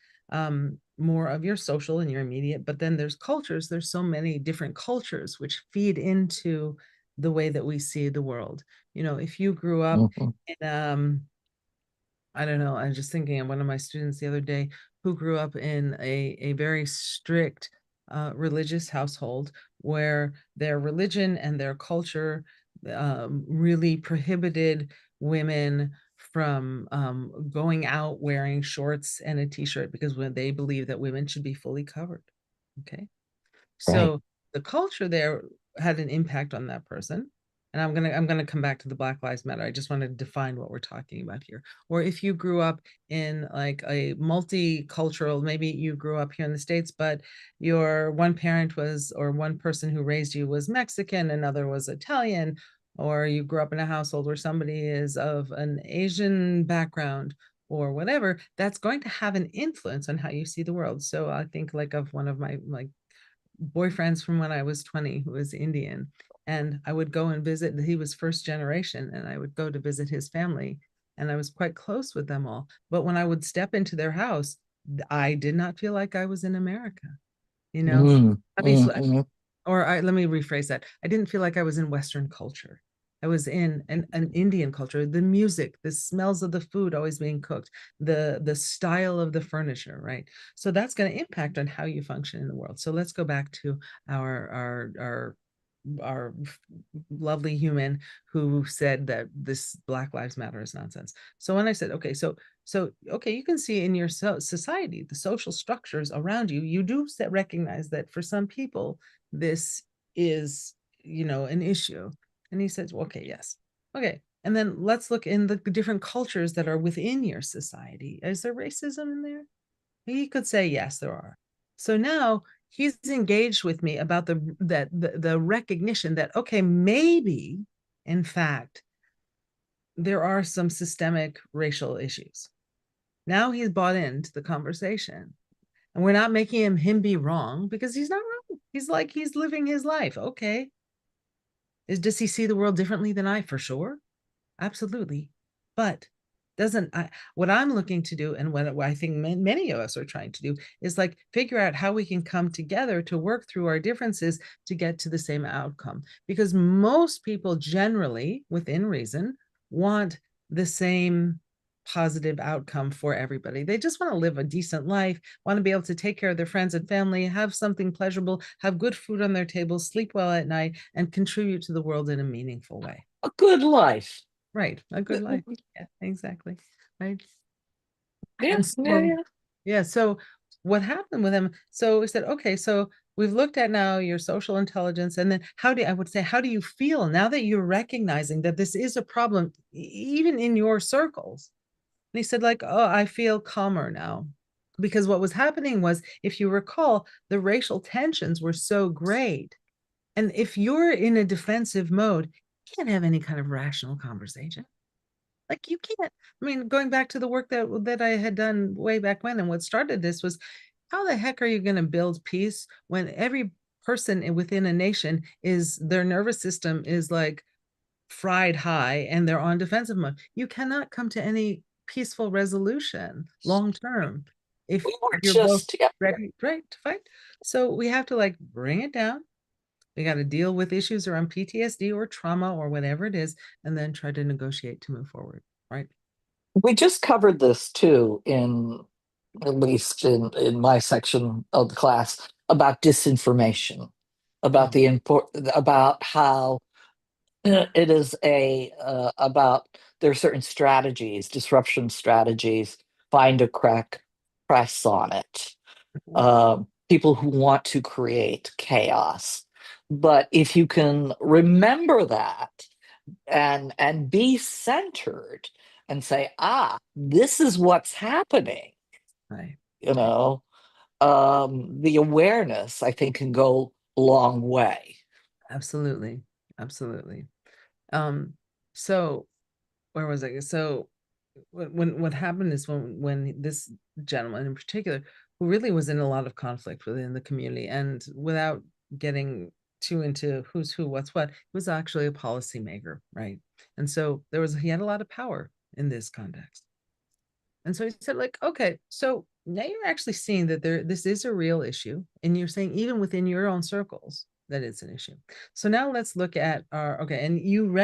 more of your social and your immediate, but then there's cultures. There's so many different cultures which feed into the way that we see the world. You know, if you grew up Mhm. in I don't know. I'm just thinking of one of my students the other day who grew up in a very strict religious household where their religion and their culture really prohibited women from going out wearing shorts and a t-shirt because when they believe that women should be fully covered. Okay. Right. So the culture there had an impact on that person. And I'm gonna come back to the Black Lives Matter. I just want to define what we're talking about here. Or if you grew up in like a multicultural, maybe you grew up here in the States, but your one parent was, or one person who raised you was Mexican, another was Italian, or you grew up in a household where somebody is of an Asian background or whatever, that's going to have an influence on how you see the world. So I think like of one of my like boyfriends from when I was 20 who was Indian. And I would go and visit, he was first generation, and I would go to visit his family. And I was quite close with them all. But when I would step into their house, I did not feel like I was in America, you know? Mm, Obviously, mhm. let me rephrase that. I didn't feel like I was in Western culture. I was in an Indian culture, the music, the smells of the food always being cooked, the style of the furniture, right? So that's going to impact on how you function in the world. So let's go back to our lovely human who said that this Black Lives Matter is nonsense. So when I said, okay, so okay, you can see in your society, the social structures around you, you do recognize that for some people, this is, you know, an issue. And he says, well, okay, yes. Okay. And then let's look in the different cultures that are within your society. Is there racism in there? He could say, yes, there are. So now he's engaged with me about the recognition that, okay, maybe, in fact, there are some systemic racial issues. Now he's bought into the conversation. And we're not making him be wrong because he's not wrong. He's like, he's living his life. Okay. Does he see the world differently than I? For sure. Absolutely. But what I'm looking to do, and what I think many of us are trying to do, is like figure out how we can come together to work through our differences to get to the same outcome. Because most people generally, within reason, want the same positive outcome for everybody. They just want to live a decent life, want to be able to take care of their friends and family, have something pleasurable, have good food on their table, sleep well at night, and contribute to the world in a meaningful way. A good life. Right, a good life. Yeah, exactly. Right. Yeah, And yeah, so, yeah. yeah, so what happened with him? So we said, okay, so we've looked at now your social intelligence, and then I would say, how do you feel now that you're recognizing that this is a problem, even in your circles? And he said, like, oh, I feel calmer now. Because what was happening was, if you recall, the racial tensions were so great. And if you're in a defensive mode, you can't have any kind of rational conversation. Like you can't, I mean, going back to the work that I had done way back when, and what started this was, how the heck are you going to build peace when every person within a nation is, their nervous system is like fried high and they're on defensive mode? You cannot come to any peaceful resolution long term if We were you're both just, yeah. ready, right, to fight. So we have to like bring it down. We got to deal with issues around PTSD or trauma or whatever it is, and then try to negotiate to move forward, right? We just covered this too, in at least in my section of the class, about disinformation, about Mm. about how it is about there are certain strategies, disruption strategies, find a crack, press on it. people who want to create chaos. But if you can remember that and be centered and say, this is what's happening, Right. you know, the awareness, I think, can go a long way. Absolutely. Absolutely. So where was I? So what happened is when this gentleman in particular, who really was in a lot of conflict within the community, and without getting too into who's who, what's what, he was actually a policymaker, right? And so he had a lot of power in this context. And so he said, like, okay, so now you're actually seeing that this is a real issue, and you're saying even within your own circles that it's an issue. So now let's look at okay, and you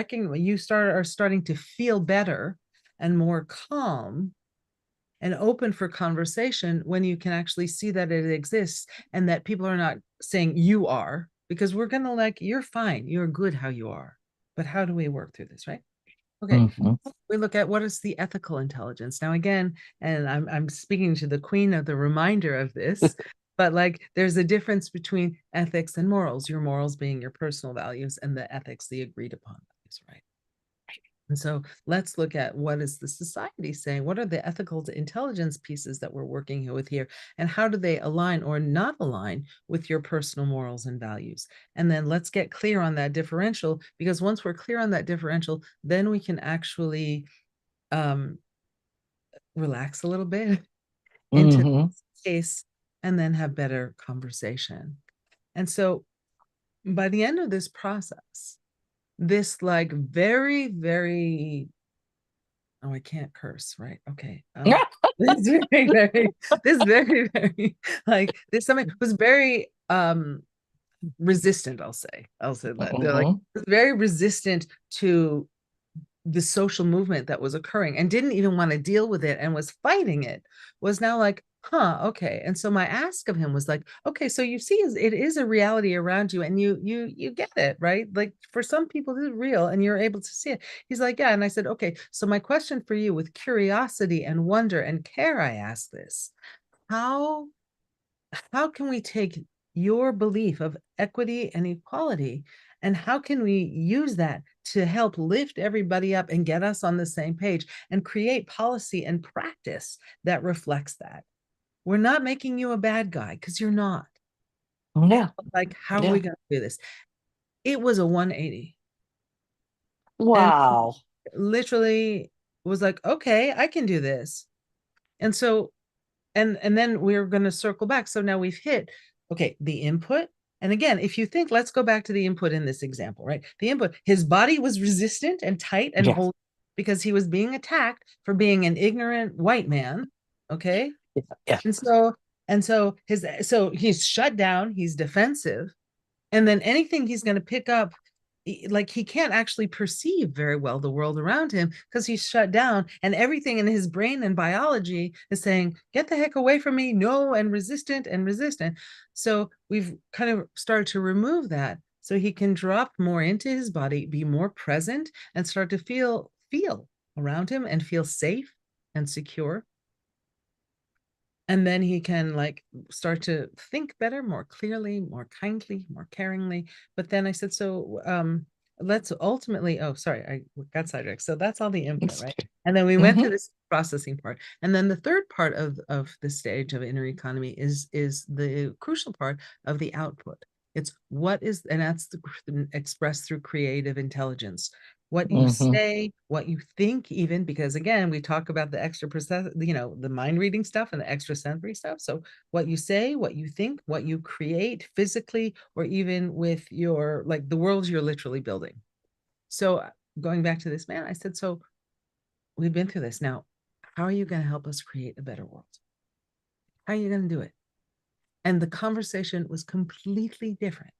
are starting to feel better and more calm and open for conversation when you can actually see that it exists and that people are not saying you are, because we're gonna like, you're fine, you're good how you are, but how do we work through this, right? Okay, we look at what is the ethical intelligence. Now, again, and I'm speaking to the queen of the reminder of this, but like there's a difference between ethics and morals, your morals being your personal values and the ethics, the agreed upon values, right? And so let's look at what is the society saying? What are the ethical intelligence pieces that we're working with here? And how do they align or not align with your personal morals and values? And then let's get clear on that differential, because once we're clear on that differential, then we can actually relax a little bit into the space and then have better conversation. And so by the end of this process, this like very, very, oh, I can't curse, right? Okay. This very, like this something was very resistant, I'll say that. They're like very resistant to the social movement that was occurring and didn't even want to deal with it and was fighting it, was now like, okay. And so my ask of him was like, okay, so you see it is a reality around you, and you get it, right? Like for some people this is real and you're able to see it. He's like, yeah. And I said, okay, so my question for you, with curiosity and wonder and care, I ask this: how can we take your belief of equity and equality, and how can we use that to help lift everybody up and get us on the same page and create policy and practice that reflects that? We're not making you a bad guy, because you're not. Yeah. Like, how are we going to do this? It was a 180. Wow. And literally was like, okay, I can do this. And so and then we're going to circle back. So now we've hit, okay, the input. And again, if you think, let's go back to the input in this example, right? The input, his body was resistant and tight and holding because he was being attacked for being an ignorant white man. Okay. Yeah. And so he's shut down, he's defensive. And then anything he's going to pick up, like he can't actually perceive very well the world around him because he's shut down, and everything in his brain and biology is saying, get the heck away from me, no, and resistant. So we've kind of started to remove that so he can drop more into his body, be more present, and start to feel around him and feel safe and secure. And then he can like start to think better, more clearly, more kindly, more caringly. But then I said, so let's ultimately, oh, sorry, I got sidetracked. So that's all the input, right? And then we went to this processing part. And then the third part of the stage of inner economy is the crucial part of the output. It's what is, and that's expressed through creative intelligence. What you say, what you think, even, because again, we talk about the extra process, the mind reading stuff and the extrasensory stuff. So what you say, what you think, what you create physically, or even with your, like the worlds you're literally building. So going back to this man, I said, so we've been through this. Now, how are you going to help us create a better world? How are you going to do it? And the conversation was completely different.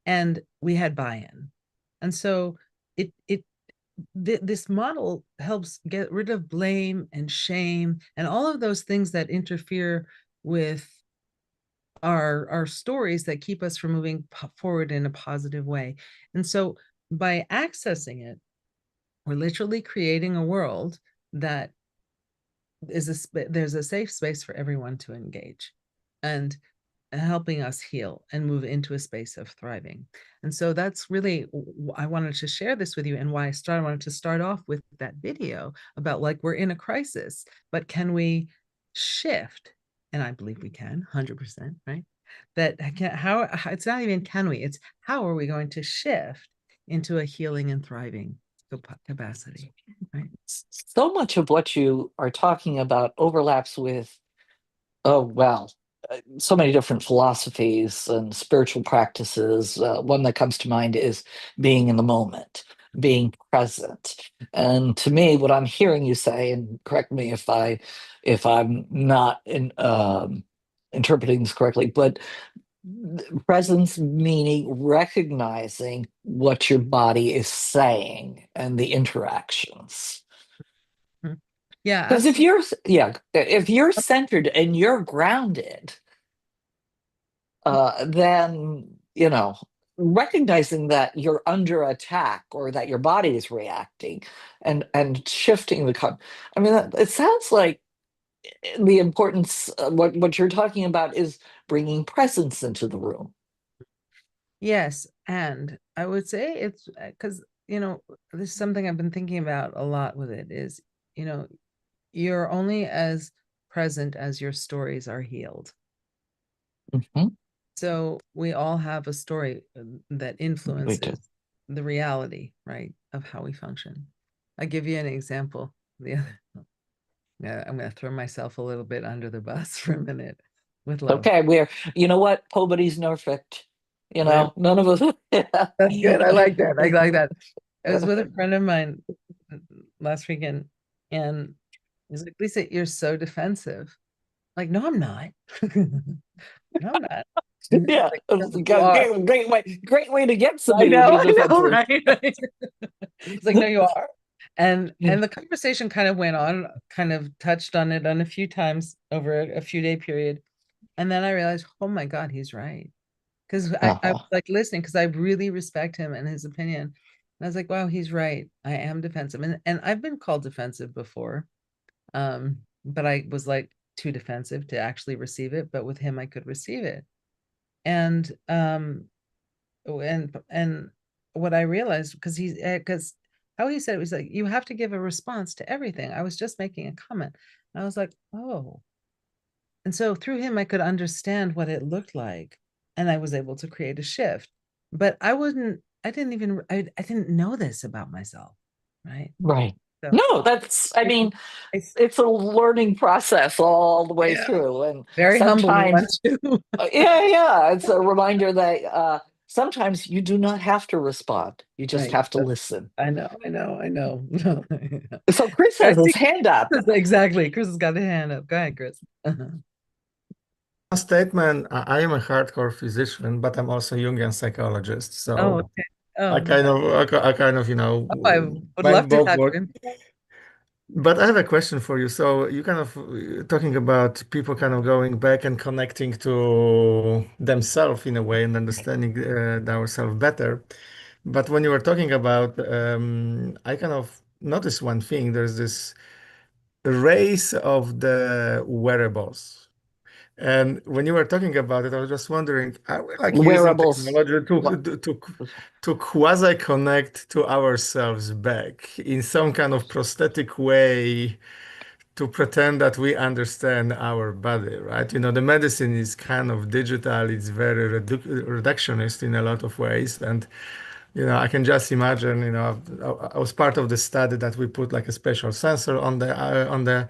And we had buy-in. And so this model helps get rid of blame and shame and all of those things that interfere with our stories that keep us from moving forward in a positive way. And so by accessing it, we're literally creating a world that is there's a safe space for everyone to engage. and helping us heal and move into a space of thriving. And so that's really, I wanted to share this with you, and why I wanted to start off with that video about, like, we're in a crisis, but can we shift? And I believe we can, 100%, right? That how it's not even can we, it's how are we going to shift into a healing and thriving capacity, right? So much of what you are talking about overlaps with, oh, well, so many different philosophies and spiritual practices. One that comes to mind is being in the moment, being present. And to me, what I'm hearing you say, and correct me if I'm not interpreting this correctly, but presence meaning recognizing what your body is saying and the interactions. Yeah, Because if you're centered and you're grounded, then recognizing that you're under attack or that your body is reacting and shifting I mean, it sounds like the importance. What you're talking about is bringing presence into the room. yes. And I would say it's because, this is something I've been thinking about a lot with it is, you're only as present as your stories are healed. Mhm. So we all have a story that We do. influences the reality, right, of how we function. I'll give you an example. Yeah, I'm going to throw myself a little bit under the bus for a minute with love. Okay, you know what? Nobody's perfect. Right. None of us. That's good. I like that. I like that. I was with a friend of mine last weekend, and he's like, "Lisa, you're so defensive." Like, no, I'm not. No, I'm not. Yeah, Like, it was a you are. great way to get I somebody to know, be I know, defensive. right? It's like, no, you are. And the conversation kind of went on, kind of touched on it on a few times over a few day period. And then I realized, oh my God, he's right. Because I was like listening, because I really respect him and his opinion. And I was like, wow, he's right. I am defensive. And I've been called defensive before. But I was like too defensive to actually receive it. But with him, I could receive it. And and what I realized, because how he said it was like, you have to give a response to everything. I was just making a comment. And I was like, oh. And so through him, I could understand what it looked like. And I was able to create a shift. But I didn't know this about myself. Right. Right. So No, I mean, I, it's a learning process all the way yeah, through. And very humbling one sometimes, too. yeah, it's a reminder that sometimes you do not have to respond. You just Right. have to listen. I know. So Chris I has his see. hand up. Exactly. Chris has got a hand up. Go ahead, Chris. A statement, I am a hardcore physician, but I'm also Jungian psychologist. Oh, So okay. I Oh, kind of, I would like love to both have work. him. But I have a question for you. So you kind of talking about people kind of going back and connecting to themselves in a way and understanding ourselves better. But when you were talking about, I kind of noticed one thing. There's this race of the wearables. And when you were talking about it, I was just wondering, are we like using Wearables. technology What? to quasi connect to ourselves back in some kind of prosthetic way to pretend that we understand our body, right? The medicine is kind of digital, it's very reductionist in a lot of ways. And I can just imagine, I was part of the study that we put like a special sensor on the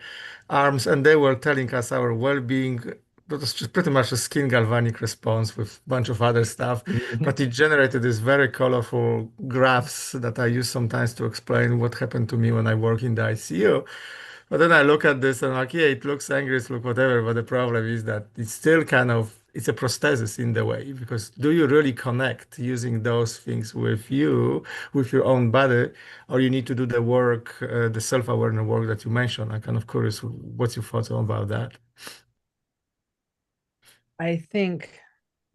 arms, and they were telling us our well-being. That was just pretty much a skin galvanic response with a bunch of other stuff, but it generated these very colorful graphs that I use sometimes to explain what happened to me when I work in the ICU. But then I look at this and I'm like, yeah, it looks angry, it looks whatever. But the problem is that it's still it's a prosthesis in the way, because do you really connect using those things with with your own body, or you need to do the work, the self-awareness work that you mentioned? I'm kind of curious, what's your thoughts about that? I think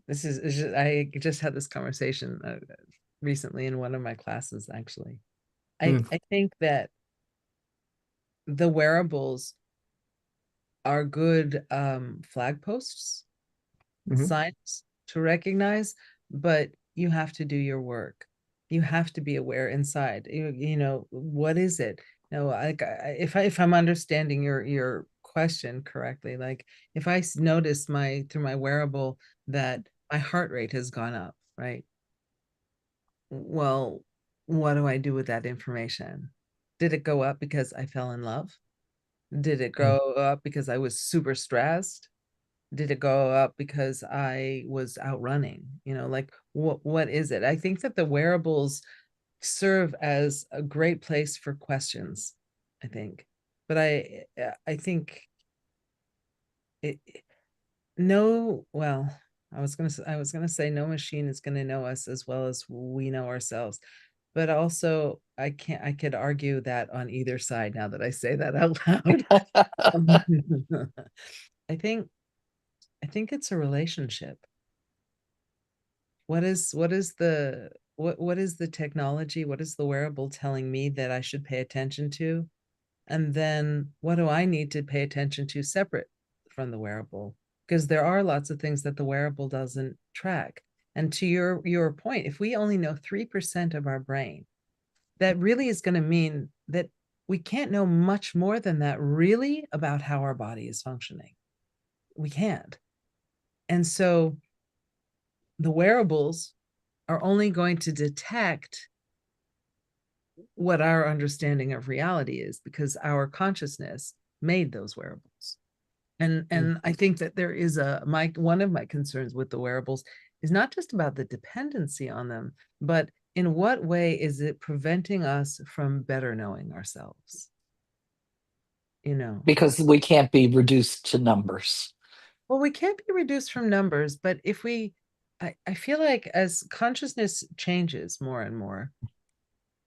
I just had this conversation recently in one of my classes, actually. Hmm. I think that the wearables are good flag posts Mhm. signs to recognize, but you have to do your work. You have to be aware inside. You know, what is it? No, if I'm understanding your question correctly, like if I notice through my wearable that my heart rate has gone up, right? Well, what do I do with that information? Did it go up because I fell in love? Did it go up because I was super stressed? Did it go up because I was out running? You know, like what is it? I think that the wearables serve as a great place for questions, I think. But I think it no, well, I was gonna say no machine is gonna know us as well as we know ourselves. But also I could argue that on either side now that I say that out loud. I think I think it's a relationship. What is the technology? What is the wearable telling me that I should pay attention to? And then what do I need to pay attention to separate from the wearable? Because there are lots of things that the wearable doesn't track. And to your point, if we only know 3% of our brain, that really is going to mean that we can't know much more than that really about how our body is functioning. We can't. And so the wearables are only going to detect what our understanding of reality is because our consciousness made those wearables. And I think that there is one of my concerns with the wearables is not just about the dependency on them, but in what way is it preventing us from better knowing ourselves? You know, Because we can't be reduced to numbers. well, we can't be reduced from numbers, but if I feel like as consciousness changes more and more,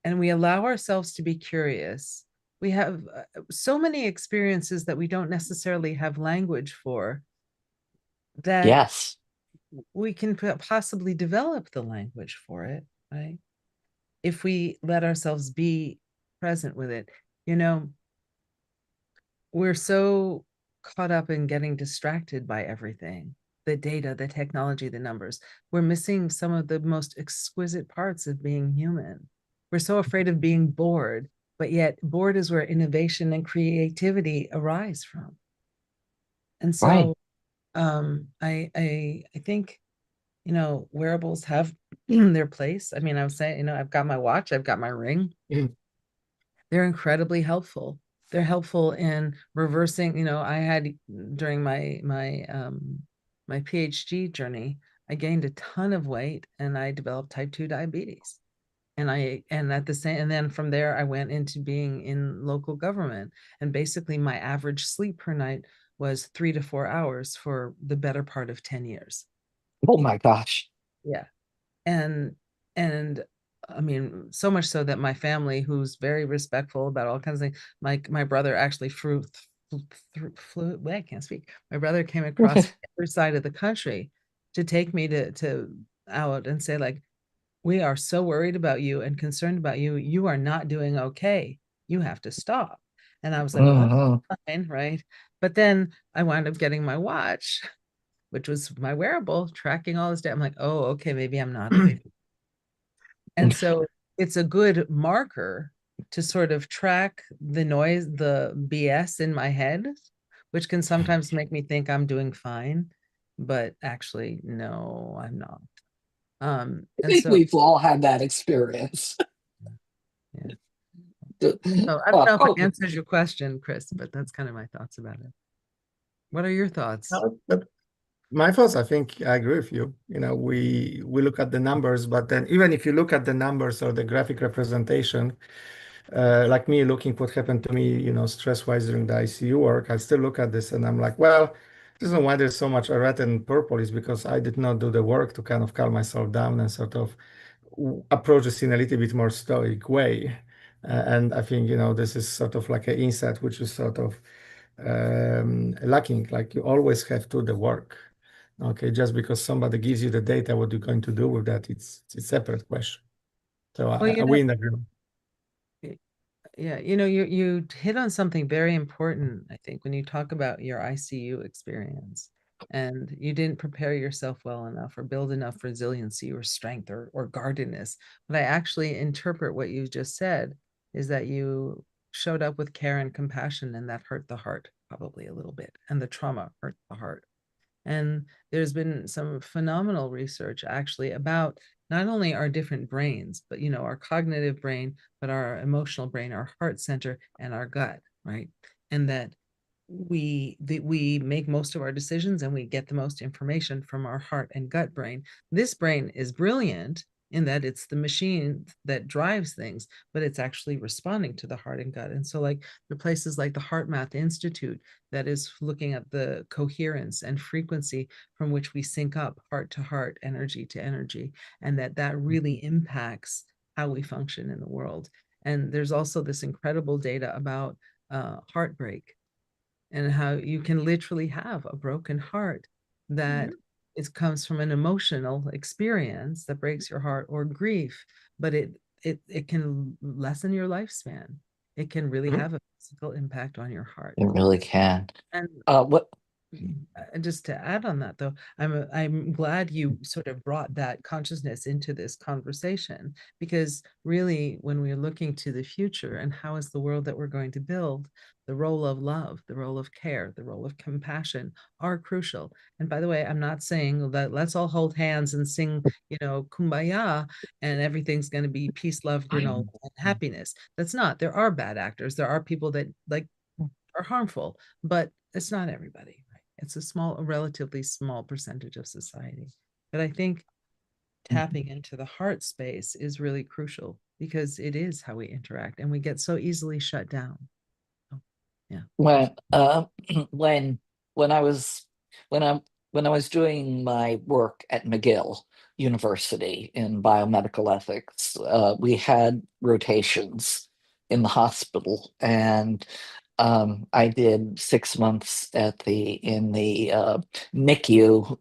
and we allow ourselves to be curious, we have so many experiences that we don't necessarily have language for, that Yes. we can possibly develop the language for it, right? If we let ourselves be present with it. You know, we're so caught up in getting distracted by everything, the data, the technology, the numbers. We're missing some of the most exquisite parts of being human. We're so afraid of being bored, but yet bored is where innovation and creativity arise from. And Right. so I think, you know, wearables have their place. I mean, I was saying, you know, I've got my watch, I've got my ring. Mhm. They're incredibly helpful. They're helpful in reversing, you know, I had during my PhD journey, I gained a ton of weight and I developed type 2 diabetes. And at the same, and then from there I went into being in local government, and basically my average sleep per night was 3 to 4 hours for the better part of 10 years. Oh my gosh. Yeah. And I mean, so much so that my family, who's very respectful about all kinds of things, my brother actually flew well, I can't speak. My brother came across the other side of the country to take me to out and say, like, we are so worried about you and concerned about you. You are not doing okay. You have to stop. And I was like, oh, Mhm. fine, right? But then I wound up getting my watch, which was my wearable, tracking all this data. I'm like, oh, okay, maybe I'm not awake. And so it's a good marker to sort of track the noise, the BS in my head, which can sometimes make me think I'm doing fine, but actually, no, I'm not. I And think so, we've all had that experience. yeah. So I don't know if it Oh, answers your question, Chris, but that's kind of my thoughts about it. What are your thoughts? But my thoughts, I think I agree with you. You know, we look at the numbers, but then even if you look at the numbers or the graphic representation, like me looking what happened to me, you know, stress-wise during the ICU work, I still look at this and I'm like, well, the reason why there's so much red and purple is because I did not do the work to kind of calm myself down and sort of approach this in a little bit more stoic way. And I think, you know, this is sort of like an insight which is sort of lacking. Like you always have to do the work. Okay, just because somebody gives you the data, what you're going to do with that, it's a separate question. So Well, I you know, win agreement. yeah, you know, you hit on something very important, I think, when you talk about your ICU experience. and you didn't prepare yourself well enough or build enough resiliency or strength or guardedness. But I actually interpret what you just said is that you showed up with care and compassion, and that hurt the heart probably a little bit, and the trauma hurt the heart. And there's been some phenomenal research actually about not only our different brains, but our cognitive brain, but our emotional brain, our heart center, and our gut, right? And that we make most of our decisions and we get the most information from our heart and gut brain. This brain is brilliant in that it's the machine that drives things, but it's actually responding to the heart and gut. And so like the places like the HeartMath Institute that is looking at the coherence and frequency from which we sync up heart to heart, energy to energy, and that really impacts how we function in the world. And there's also this incredible data about heartbreak and how you can literally have a broken heart that it comes from an emotional experience that breaks your heart or grief, but it can lessen your lifespan. It can really have a physical impact on your heart. It really can. And What just to add on that though, I'm glad you sort of brought that consciousness into this conversation, because really when we're looking to the future and how is the world that we're going to build, the role of love, the role of care, the role of compassion are crucial. And by the way, I'm not saying that let's all hold hands and sing, kumbaya, and everything's going to be peace, love, granola, and happiness. That's not. There are bad actors. There are people that are harmful, but it's not everybody. It's a relatively small percentage of society. But I think tapping into the heart space is really crucial because it is how we interact and we get so easily shut down. So, yeah. when I was when I was doing my work at McGill University in biomedical ethics, we had rotations in the hospital, and I did 6 months in the NICU,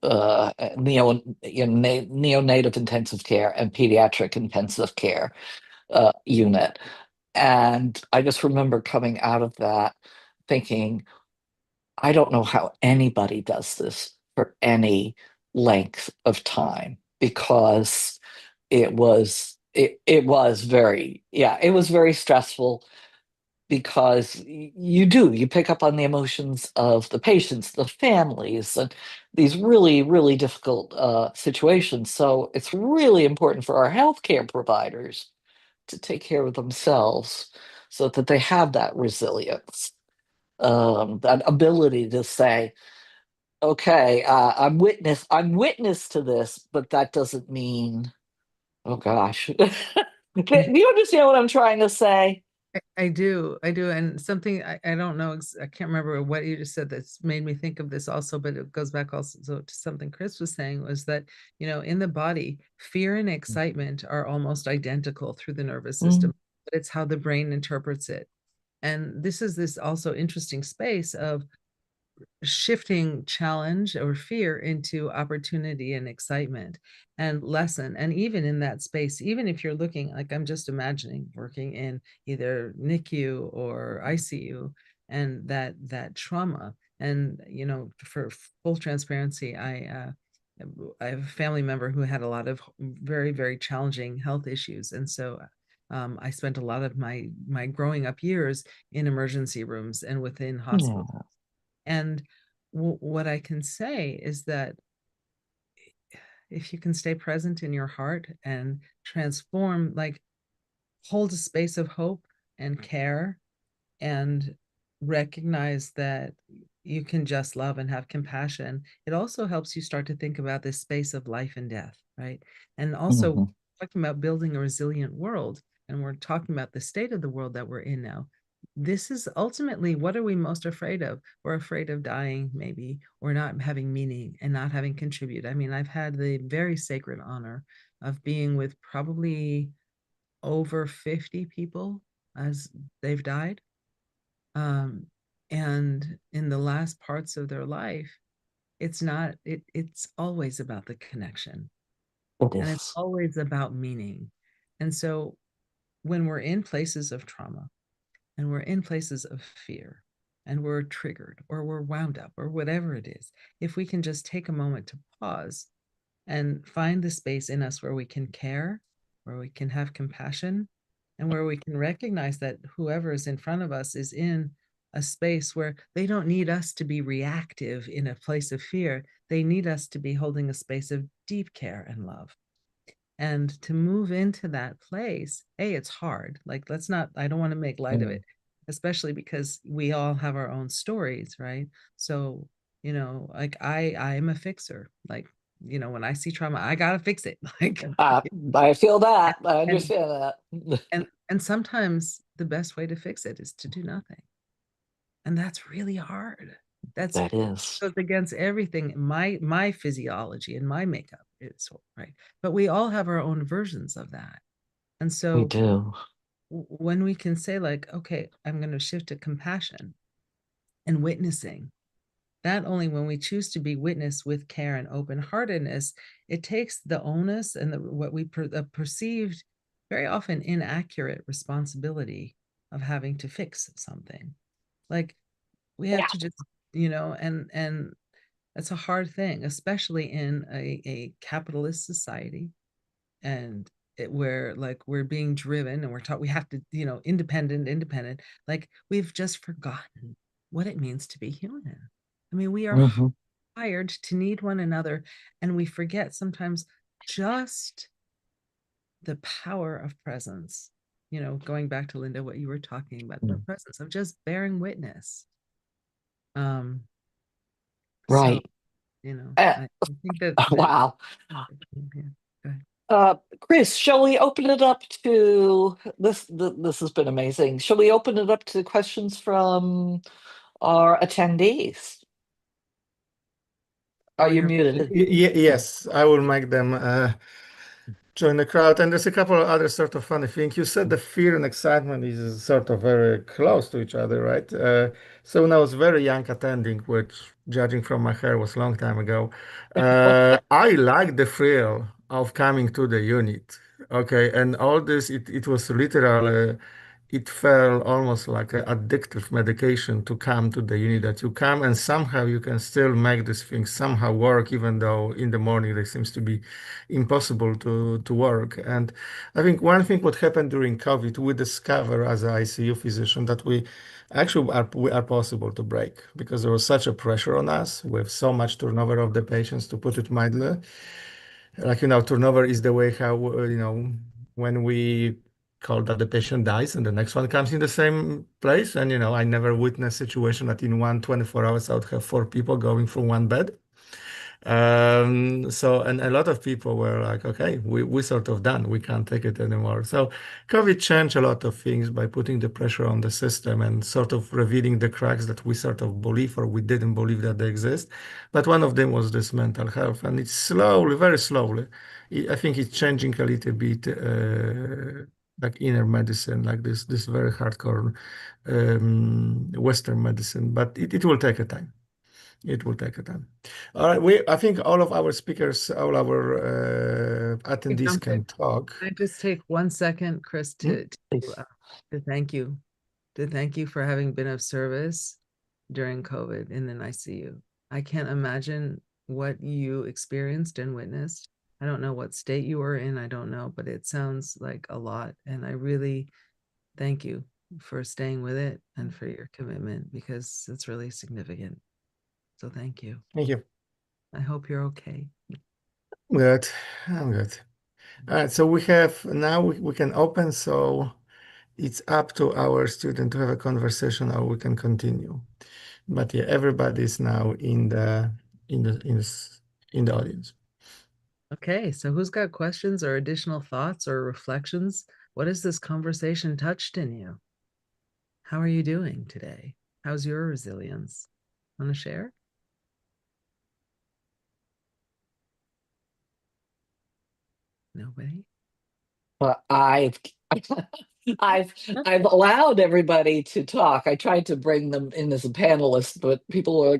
neonatal intensive care and pediatric intensive care unit. And I just remember coming out of that thinking, I don't know how anybody does this for any length of time, because it was very, yeah, it was very stressful, because you pick up on the emotions of the patients, the families, and these really, really difficult situations. So it's really important for our healthcare providers to take care of themselves so that they have that resilience, that ability to say, okay, I'm witness to this, but that doesn't mean, oh gosh. Do you understand what I'm trying to say? I do. And something I don't know, I can't remember what you just said that's made me think of this also, but it goes back also to something Chris was saying, was that, in the body, fear and excitement are almost identical through the nervous system, but it's how the brain interprets it. And this is this also interesting space of shifting challenge or fear into opportunity and excitement and lesson. And even in that space, even if you're looking, like I'm just imagining working in either NICU or ICU, and that trauma. And for full transparency, I have a family member who had a lot of very, very challenging health issues. And so I spent a lot of my growing up years in emergency rooms and within hospitals. Yeah. And what I can say is that if you can stay present in your heart and transform, like hold a space of hope and care, and recognize that you can just love and have compassion, it also helps you start to think about this space of life and death, right? And also talking about building a resilient world, and we're talking about the state of the world that we're in now. This is ultimately, what are we most afraid of? We're afraid of dying, maybe, or not having meaning and not having contribute. I mean, I've had the very sacred honor of being with probably over 50 people as they've died. And in the last parts of their life, it's always about the connection, and it's always about meaning. And so when we're in places of trauma and we're in places of fear, and we're triggered or we're wound up or whatever it is, if we can just take a moment to pause and find the space in us where we can care, where we can have compassion, and where we can recognize that whoever is in front of us is in a space where they don't need us to be reactive in a place of fear. They need us to be holding a space of deep care and love. And to move into that place, it's hard. Like, let's not, I don't want to make light of it, especially because we all have our own stories, right? So, like I'm a fixer. Like, when I see trauma, I gotta fix it. Like, I feel that. I and understand that. and sometimes the best way to fix it is to do nothing. And that's really hard. That is. Goes against everything my physiology and my makeup is, right? But we all have our own versions of that. And We so do. when we can say, like, okay, I'm going to shift to compassion and witnessing, not only when we choose to be witness with care and open-heartedness, it takes the onus and what we perceived very often inaccurate responsibility of having to fix something. Like, we have to just, and that's a hard thing, especially in a capitalist society, and where, like, we're being driven and we're taught we have to, independent. Like, we've just forgotten what it means to be human. I mean, we are wired to need one another, and we forget sometimes just the power of presence. Going back to Linda, what you were talking about, the presence of just bearing witness. Right. So, I think that wow. yeah, Chris, shall we open it up to this? This has been amazing. Shall we open it up to questions from our attendees? Are you muted? Yes, I will make them join the crowd. And there's a couple of other sort of funny things. You said the fear and excitement is sort of very close to each other, right? So when I was very young attending, which judging from my hair was a long time ago, I liked the thrill of coming to the unit. Okay, and all this, it was literally, it felt almost like an addictive medication to come to the unit, that you come and somehow you can still make this thing somehow work, even though in the morning it seems to be impossible to work. And I think one thing what happened during COVID, we discover as an ICU physician that we are possible to break, because there was such a pressure on us with so much turnover of the patients, to put it mildly. Like, turnover is the way how, when we call that the patient dies and the next one comes in the same place. And, I never witnessed a situation that in 24 hours I would have 4 people going from one bed. So, and a lot of people were like, okay, we sort of done, we can't take it anymore. So COVID changed a lot of things by putting the pressure on the system and sort of revealing the cracks that we sort of believe or we didn't believe that they exist. But one of them was this mental health, and it's slowly, very slowly, I think it's changing a little bit, like inner medicine, like this very hardcore Western medicine, but it will take a time. It will take a time. All right, I think all of our speakers, all our attendees can talk. Can I just take 1 second, Chris, to thank you, for having been of service during COVID in an ICU. I can't imagine what you experienced and witnessed. I don't know what state you were in. I don't know, but it sounds like a lot. And I really thank you for staying with it and for your commitment, because it's really significant. So thank you. Thank you. I hope you're okay. Good. I'm good. All right, so we have now we can open, so it's up to our student to have a conversation, or we can continue. But yeah, everybody's now in the audience. Okay, so who's got questions or additional thoughts or reflections? What has this conversation touched in you? How are you doing today? How's your resilience? Want to share? Nobody? Well, I've allowed everybody to talk. I tried to bring them in as a panelist, but people were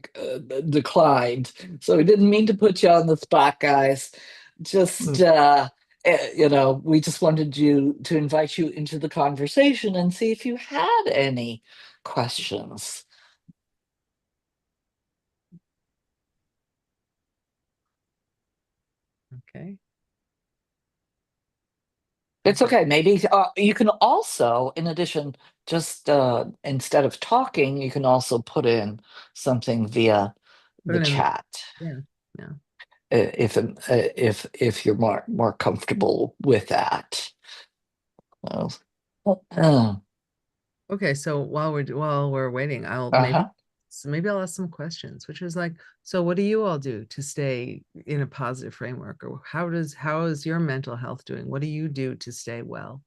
declined. So I didn't mean to put you on the spot, guys. Just we just wanted to invite you into the conversation and see if you had any questions. Okay. It's okay. Maybe you can also, in addition, just instead of talking, you can also put in something via Put the it in. chat Yeah. Yeah. if you're more comfortable with that. Uh, uh, Okay. So while we're waiting, uh-huh. maybe I'll ask some questions, which is like, so what do you all do to stay in a positive framework, or how is your mental health doing? What do you do to stay well?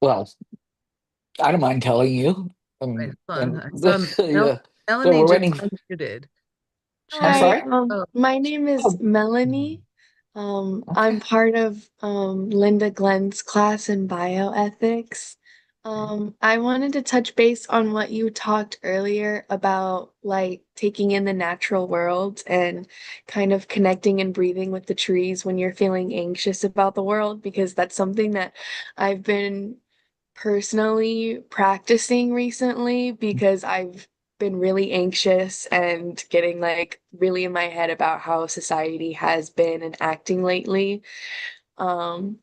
Well, I don't mind telling you. Right, And hold on. I saw yeah. So Melanie we're just waiting. unmuted. I'm Melanie, Hi, sorry. oh, my name is Oh, Melanie. okay. I'm part of Linda Glenn's class in bioethics. okay. I wanted to touch base on what you talked earlier about like taking in the natural world and kind of connecting and breathing with the trees when you're feeling anxious about the world, because that's something that I've been personally practicing recently because I've been really anxious and getting like really in my head about how society has been and acting lately. Um,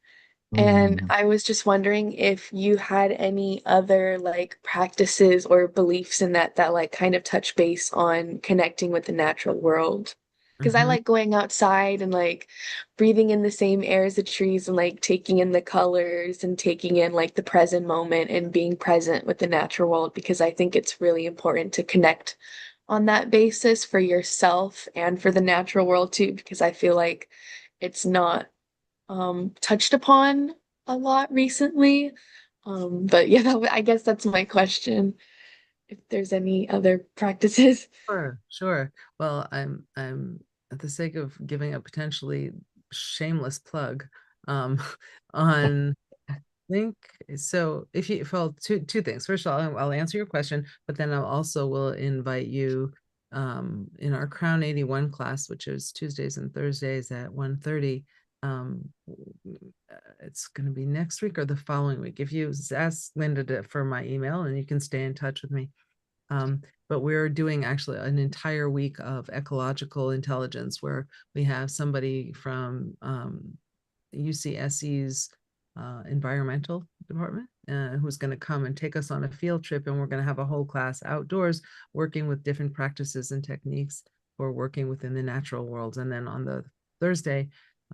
and Mm. I was just wondering if you had any other like practices or beliefs in that like kind of touch base on connecting with the natural world. Because I Mhm. like going outside and like breathing in the same air as the trees and like taking in the colors and taking in like the present moment and being present with the natural world, because I think it's really important to connect on that basis for yourself and for the natural world too, because I feel like it's not touched upon a lot recently. But yeah, I guess that's my question. If there's any other practices. Sure, sure. Well, I'm at the sake of giving a potentially shameless plug, um, on I think so. If you well, two things. First of all, I'll answer your question, but then I also will invite you in our Crown 81 class, which is Tuesdays and Thursdays at 1:30. It's going to be next week or the following week. If you ask Linda for my email, and you can stay in touch with me. But we're doing actually an entire week of ecological intelligence where we have somebody from UCSC's environmental department who's going to come and take us on a field trip. And we're going to have a whole class outdoors working with different practices and techniques for working within the natural worlds. And then on the Thursday,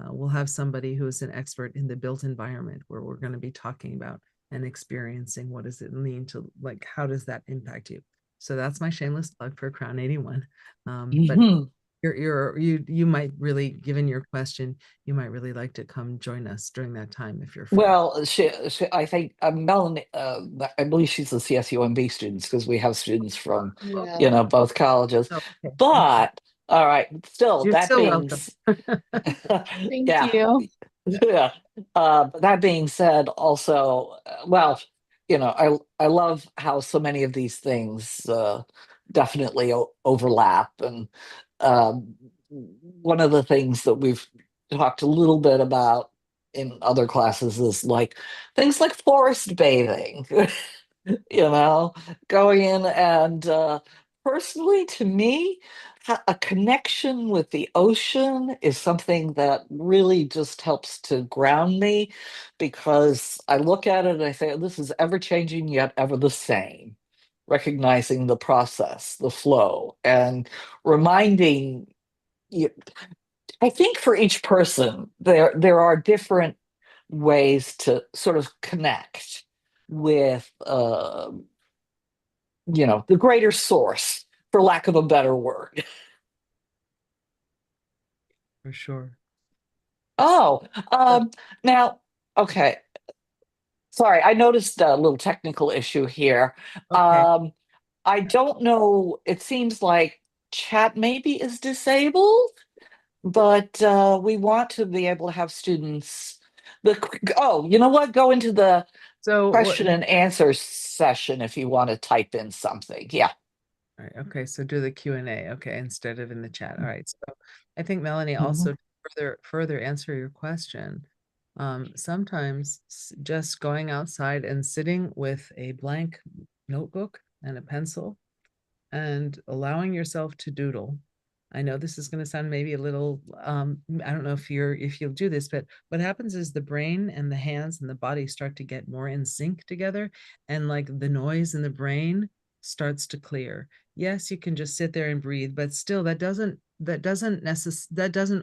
we'll have somebody who's an expert in the built environment where we're going to be talking about and experiencing what does it mean to like, how does that impact you? So that's my shameless plug for Crown 81. But Mhm. you might really, given your question, you might really like to come join us during that time if you're free. Well, I think Melanie, I believe she's a CSUMB student because we have students from, Yeah. both colleges. Oh, okay. But all right, still You're that still being, welcome. Thank yeah, you. yeah. But that being said, also, well, I love how so many of these things definitely overlap, and one of the things that we've talked a little bit about in other classes is like things like forest bathing, going in and personally to me, a connection with the ocean is something that really just helps to ground me because I look at it and I say, this is ever changing yet ever the same. Recognizing the process, the flow, and reminding you. I think for each person, there are different ways to sort of connect with the greater source, for lack of a better word. For sure. Oh, So, now, okay. Sorry, I noticed a little technical issue here. okay. I don't know. It seems like chat maybe is disabled, but we want to be able to have students. Oh, you know what? Go into the So what? question and answer session if you want to type in something. Yeah. All right, okay, so do the Q&A, okay, instead of in the chat. All right, so I think Melanie Mhm. also further answer your question. Sometimes just going outside and sitting with a blank notebook and a pencil and allowing yourself to doodle I know this is going to sound maybe a little, I don't know if you'll do this, but what happens is the brain and the hands and the body start to get more in sync together, and like the noise in the brain starts to clear. Yes, you can just sit there and breathe, but still that doesn't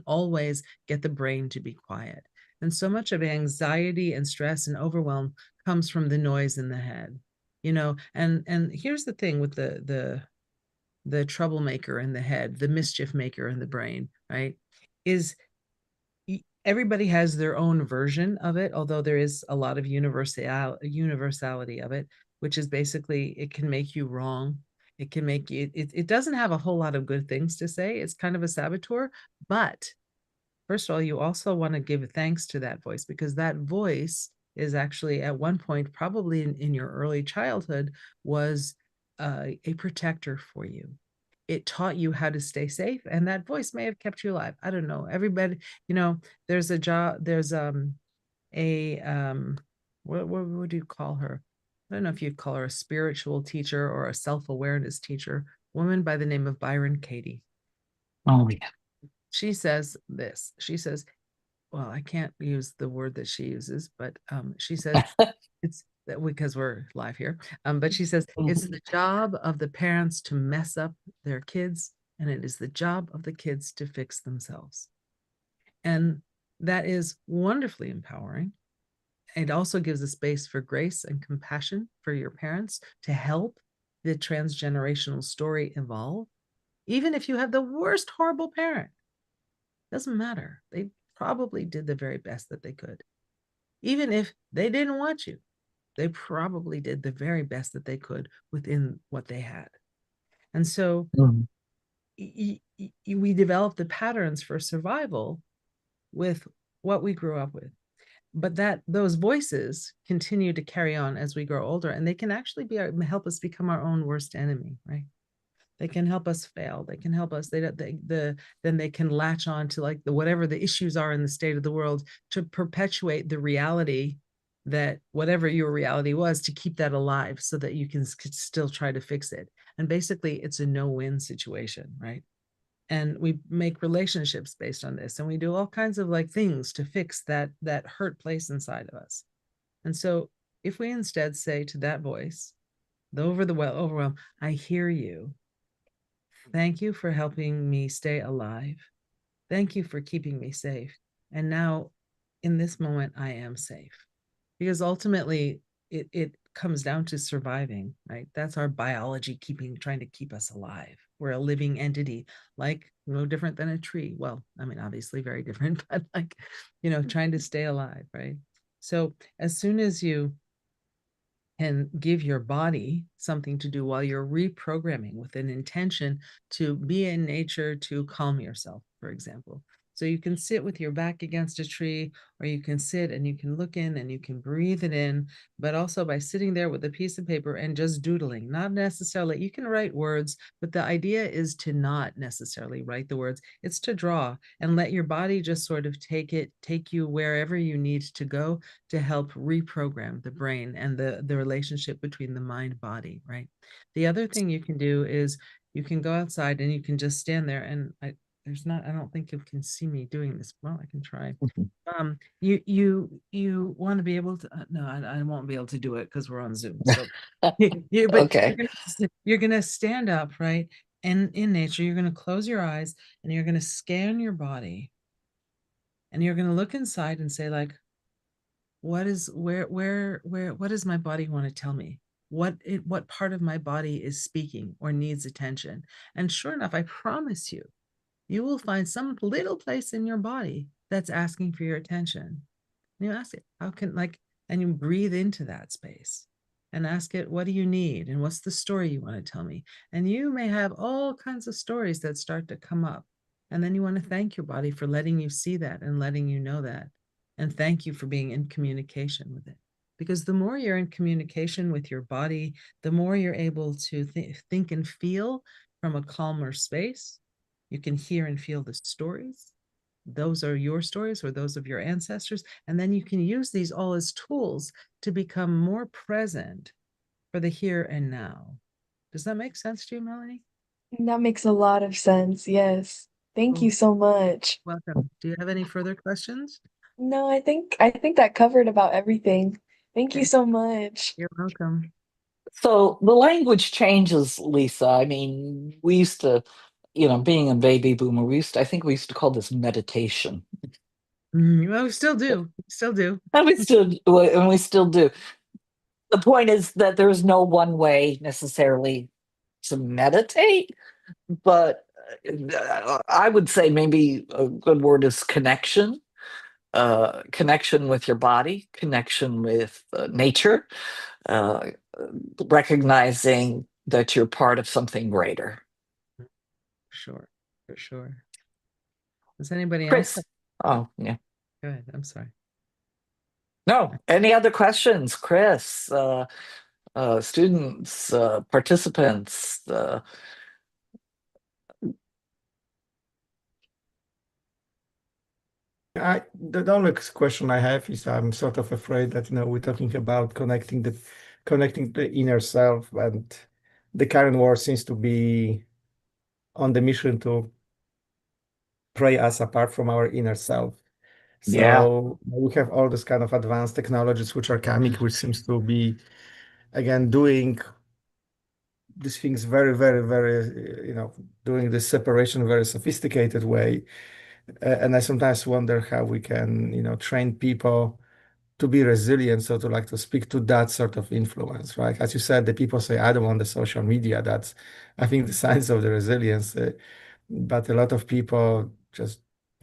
always get the brain to be quiet. And so much of anxiety and stress and overwhelm comes from the noise in the head, and here's the thing with the troublemaker in the head, the mischief maker in the brain, right? Is everybody has their own version of it, although there is a lot of universality of it, which is basically it can make you wrong. It can make you, it doesn't have a whole lot of good things to say. It's kind of a saboteur. But first of all, you also want to give thanks to that voice, because that voice is actually at one point, probably in your early childhood, was a protector for you. It taught you how to stay safe, and that voice may have kept you alive. I don't know. Everybody, there's a job, there's a what would you call her? I don't know if you'd call her a spiritual teacher or a self-awareness teacher, woman by the name of Byron Katie. Oh, yeah. She says this. She says, well, I can't use the word that she uses, but she says it's because we're live here. But she says it's the job of the parents to mess up their kids, and it is the job of the kids to fix themselves. And that is wonderfully empowering. It also gives a space for grace and compassion for your parents to help the transgenerational story evolve. Even if you have the worst horrible parent, doesn't matter. They probably did the very best that they could. Even if they didn't want you, they probably did the very best that they could within what they had. And so we develop the patterns for survival with what we grew up with. But those voices continue to carry on as we grow older, and they can actually help us become our own worst enemy, right? They can help us fail. They can help us. Then they can latch on to like whatever the issues are in the state of the world to perpetuate the reality that whatever your reality was, to keep that alive so that you can still try to fix it. And basically it's a no-win situation, right? And we make relationships based on this, and we do all kinds of like things to fix that hurt place inside of us. And so if we instead say to that voice, the overwhelm, I hear you. Thank you for helping me stay alive. Thank you for keeping me safe. And now in this moment, I am safe. Because ultimately it comes down to surviving, right? That's our biology trying to keep us alive. We're a living entity, like no different than a tree. Well, I mean, obviously very different, but like, trying to stay alive, right? So as soon as you can give your body something to do while you're reprogramming with an intention to be in nature, to calm yourself, for example. So you can sit with your back against a tree, or you can sit and you can look in and you can breathe it in, but also by sitting there with a piece of paper and just doodling, not necessarily, you can write words, but the idea is to not necessarily write the words. It's to draw and let your body just sort of take you wherever you need to go to help reprogram the brain and the relationship between the mind body, right? The other thing you can do is you can go outside and you can just stand there, and I don't think you can see me doing this. Well, I can try. You want to be able to, no, I won't be able to do it because we're on Zoom. So but Okay. you're gonna stand up, right? And in nature, you're gonna close your eyes and you're gonna scan your body, and you're gonna look inside and say, like, what does my body want to tell me? What part of my body is speaking or needs attention? And sure enough, I promise you will find some little place in your body that's asking for your attention. And you ask it, and you breathe into that space and ask it, what do you need? And what's the story you want to tell me? And you may have all kinds of stories that start to come up. And then you want to thank your body for letting you see that and letting you know that. And thank you for being in communication with it. Because the more you're in communication with your body, the more you're able to think and feel from a calmer space. You can hear and feel the stories. Those are your stories or those of your ancestors. And then you can use these all as tools to become more present for the here and now. Does that make sense to you, Melanie? That makes a lot of sense. Yes. Thank Cool. you so much. Welcome. Do you have any further questions? No, I think that covered about everything. Thank you Okay, so much. you're welcome. So the language changes, Lisa. I mean, we used to, being a baby boomer, I think we used to call this meditation. Well, we still do. We still do. And we still do. The point is that there is no one way necessarily to meditate, but I would say maybe a good word is connection. Connection with your body, connection with nature, uh, recognizing that you're part of something greater. Sure, for sure. Does anybody else? Chris, oh yeah, Go ahead. I'm sorry. no. Any other questions, Chris? Students, participants. The only question I have is I'm sort of afraid that we're talking about connecting the inner self, and the current world seems to be on the mission to pray us apart from our inner self. Yeah. So we have all this kind of advanced technologies which are coming, which seems to be again doing these things very, very, very, doing this separation in a very sophisticated way. And I sometimes wonder how we can, train people to be resilient, so to speak to that sort of influence, right? As you said, the people say, I don't want the social media. That's, I think, the signs of the resilience. But a lot of people just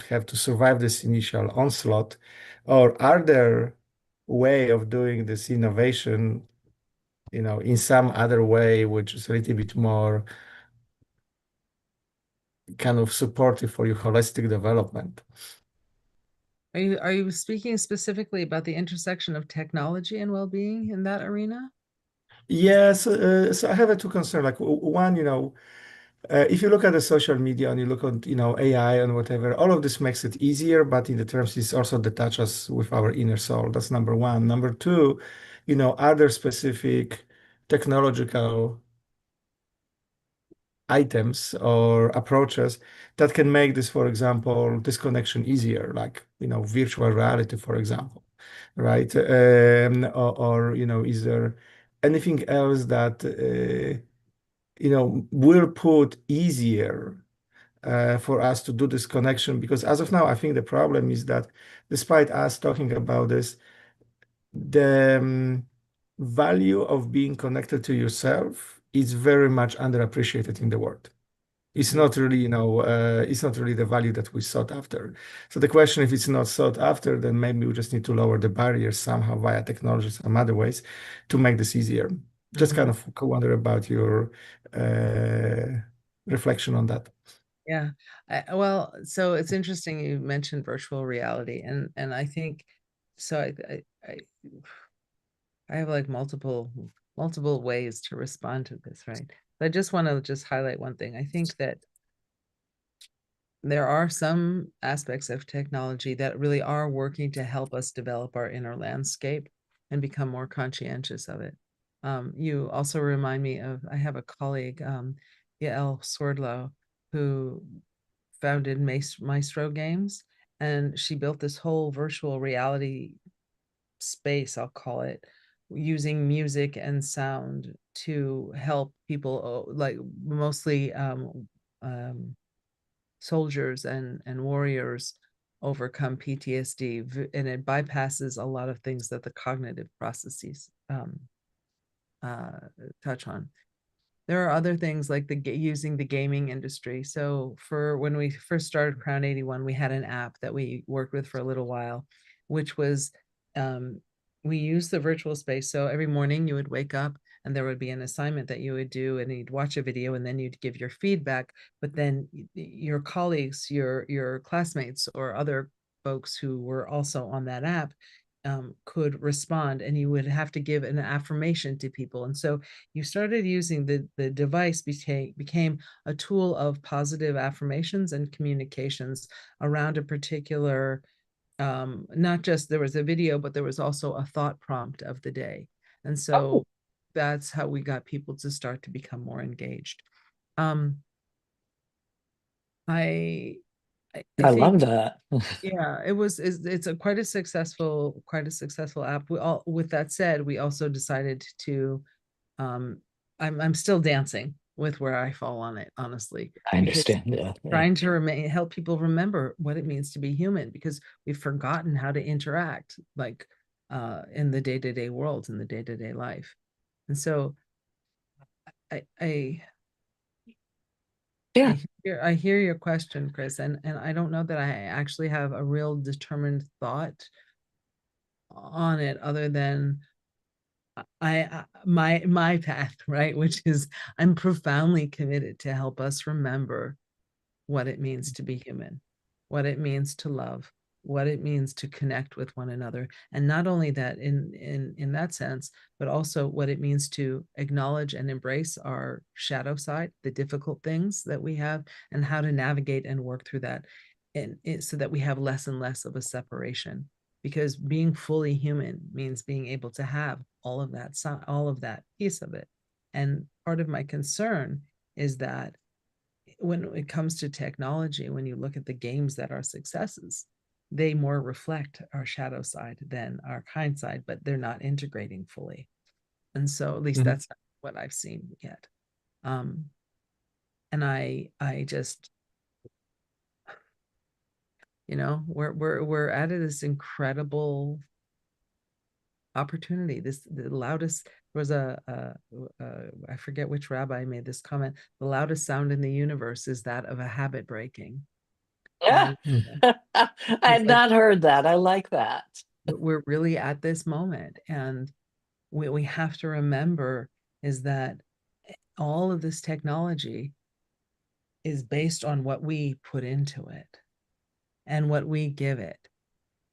have to survive this initial onslaught. Or are there way of doing this innovation, in some other way, which is a little bit more kind of supportive for your holistic development? Are you speaking specifically about the intersection of technology and well-being in that arena? Yes, so I have two concerns. Like one, if you look at the social media and you look at, AI and whatever, all of this makes it easier, but in the terms is also detach us with our inner soul. That's number one. Number two, are there specific technological items or approaches that can make this, for example, this connection easier, like, virtual reality, for example, right? Or is there anything else that, will put easier for us to do this connection? Because as of now, I think the problem is that despite us talking about this, the value of being connected to yourself is very much underappreciated in the world. It's not really, it's not really the value that we sought after. So the question, if it's not sought after, then maybe we just need to lower the barriers somehow via technology, some other ways to make this easier. Just kind of wonder about your reflection on that. Yeah. Well, so it's interesting you mentioned virtual reality, and I think so. I have like multiple ways to respond to this, right? But I just want to just highlight one thing. I think that there are some aspects of technology that really are working to help us develop our inner landscape and become more conscientious of it. You also remind me of, I have a colleague, Yael Swerdlow, who founded Maestro Games, and she built this whole virtual reality space, I'll call it, using music and sound to help people, like mostly soldiers and warriors overcome PTSD, and it bypasses a lot of things that the cognitive processes touch on. There are other things like using the gaming industry. So for when we first started Crown 81, we had an app that we worked with for a little while, which was we used the virtual space. So every morning you would wake up and there would be an assignment that you would do, and you'd watch a video and then you'd give your feedback. But then your colleagues, your classmates, or other folks who were also on that app could respond, and you would have to give an affirmation to people. And so you started using the device became a tool of positive affirmations and communications around a particular, not just there was a video, but there was also a thought prompt of the day. And so Oh, that's how we got people to start to become more engaged. Um, I I think, love that. yeah, it's a quite a successful app. We all, with that said, we also decided to, I'm still dancing with where I fall on it, honestly, I because understand. Yeah. trying to help people remember what it means to be human, because we've forgotten how to interact, like, in the day-to-day world, in the day-to-day life. And so I Yeah. I hear your question, Chris, and I don't know that I actually have a real determined thought on it, other than my path, right, which is I'm profoundly committed to help us remember what it means to be human, what it means to love, what it means to connect with one another. And not only that, in that sense, but also what it means to acknowledge and embrace our shadow side, the difficult things that we have, and how to navigate and work through that, and so that we have less and less of a separation. Because being fully human means being able to have all of that piece of it. And part of my concern is that when it comes to technology, when you look at the games that are successes, they more reflect our shadow side than our kind side, but they're not integrating fully. And so at least that's what I've seen yet. And I just, we're at this incredible opportunity. The loudest, there was I forget which rabbi made this comment, the loudest sound in the universe is that of a habit breaking. Yeah. I had not heard that. I like that. We're really at this moment, and we have to remember is that all of this technology is based on what we put into it and what we give it.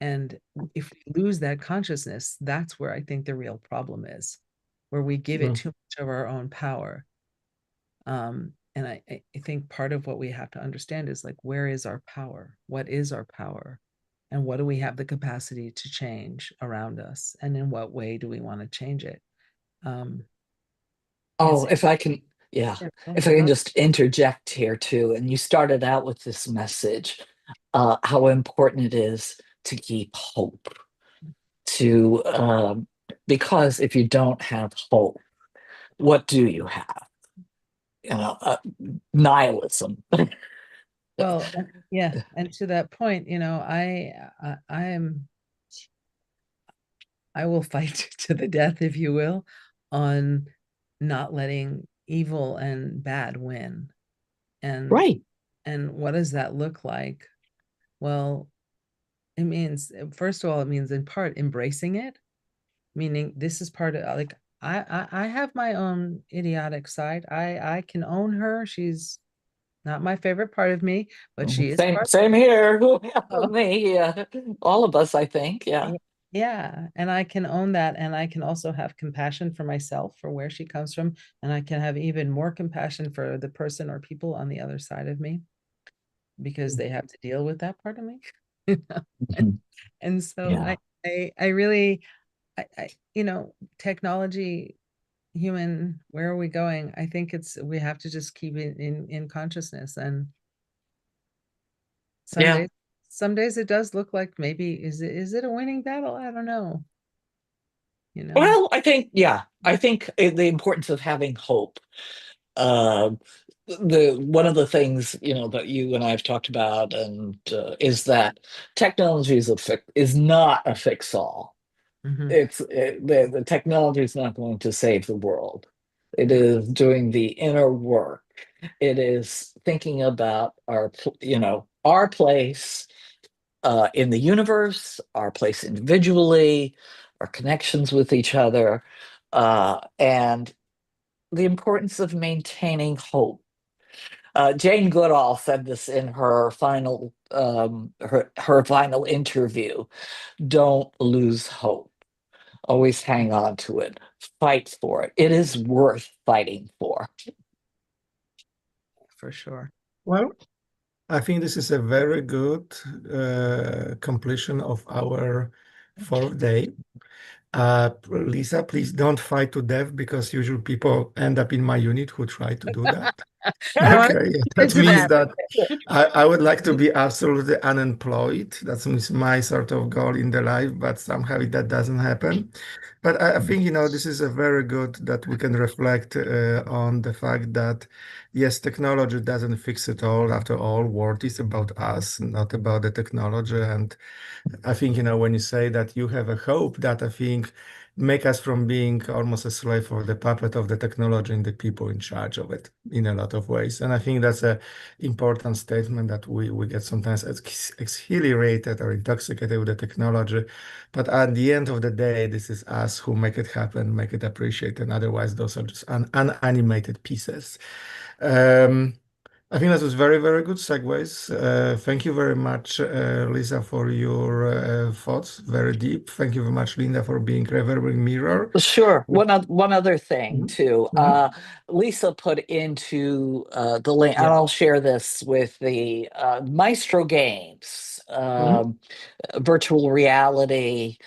And if we lose that consciousness, that's where I think the real problem is, where we give it too much of our own power. And I think part of what we have to understand is, like, where is our power? What is our power? And what do we have the capacity to change around us? And in what way do we want to change it? If I can, yeah, if I can just interject here too. And you started out with this message, how important it is to keep hope, because if you don't have hope, what do you have? Nihilism. Well, yeah, and to that point, I will fight to the death, if you will, on not letting evil and bad win. And Right. And what does that look like? Well, it means, first of all, it means in part embracing it, meaning this is part of, like, I have my own idiotic side. I can own her. She's not my favorite part of me, but she is part Same here. of Me, yeah. All of us, I think. Yeah. Yeah, and I can own that, and I can also have compassion for myself, for where she comes from, and I can have even more compassion for the person or people on the other side of me, because they have to deal with that part of me. And so Yeah. I really, technology, human, where are we going? I think we have to just keep it in consciousness. And some days it does look like, maybe is it a winning battle? I don't know. Well, I think the importance of having hope. One of the things that you and I have talked about, and is that technology is not a fix all. The technology is not going to save the world. It is doing the inner work. It is thinking about our place in the universe, our place individually, our connections with each other, and the importance of maintaining hope. Jane Goodall said this in her final her final interview. Don't lose hope. Always hang on to it. Fight for it. It is worth fighting for. For sure. Well, I think this is a very good completion of our fourth day. Lisa, please don't fight to death, because usually people end up in my unit who try to do that. Okay, yeah, that Into means that. that I would like to be absolutely unemployed. That's my sort of goal in the life, but somehow that doesn't happen. But I think, this is a very good that we can reflect on the fact that, yes, technology doesn't fix it all. After all, world is about us, not about the technology. And I think, when you say that you have a hope, that I think make us from being almost a slave or the puppet of the technology and the people in charge of it in a lot of ways. And I think that's a important statement that we get sometimes exhilarated or intoxicated with the technology. But at the end of the day, this is us who make it happen, make it appreciated. And otherwise, those are just unanimated pieces. Um, I think that was very, very good segues. Thank you very much, Lisa, for your thoughts. Very deep. Thank you very much, Linda, for being reverberating mirror. Sure. One other thing Mhm. too. Mhm. Lisa put into the link, and Yeah. I'll share this with the Maestro Games, Mhm. virtual reality.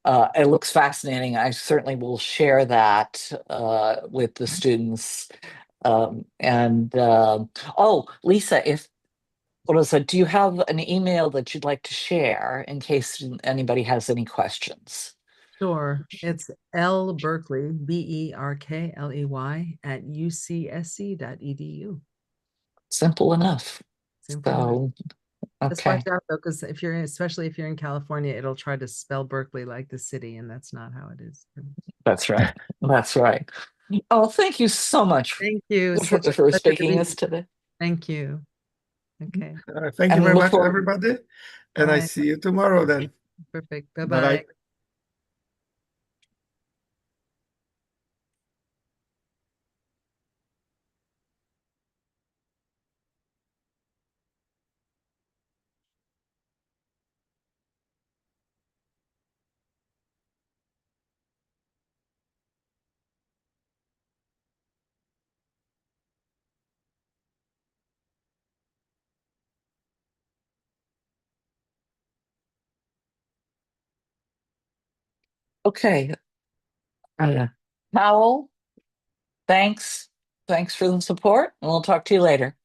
It looks fascinating. I certainly will share that with the students. Oh, Lisa, if what was it? Do you have an email that you'd like to share in case anybody has any questions? Sure. It's L Berkeley, BERKLEY at ucsc.edu. Simple enough. Simple enough. So, Just watch okay. out though, because especially if you're in California, it'll try to spell Berkeley like the city, and that's not how it is. That's right. That's right. Oh, thank you so much Thank you. It's such a for pleasure to speaking meet this you. today. Thank you. Okay. Thank you And very look much, forward. everybody. All And I right. see you tomorrow then. Perfect. Bye bye. Bye-bye. Okay. Uh, Powell, thanks. Thanks for the support, and we'll talk to you later.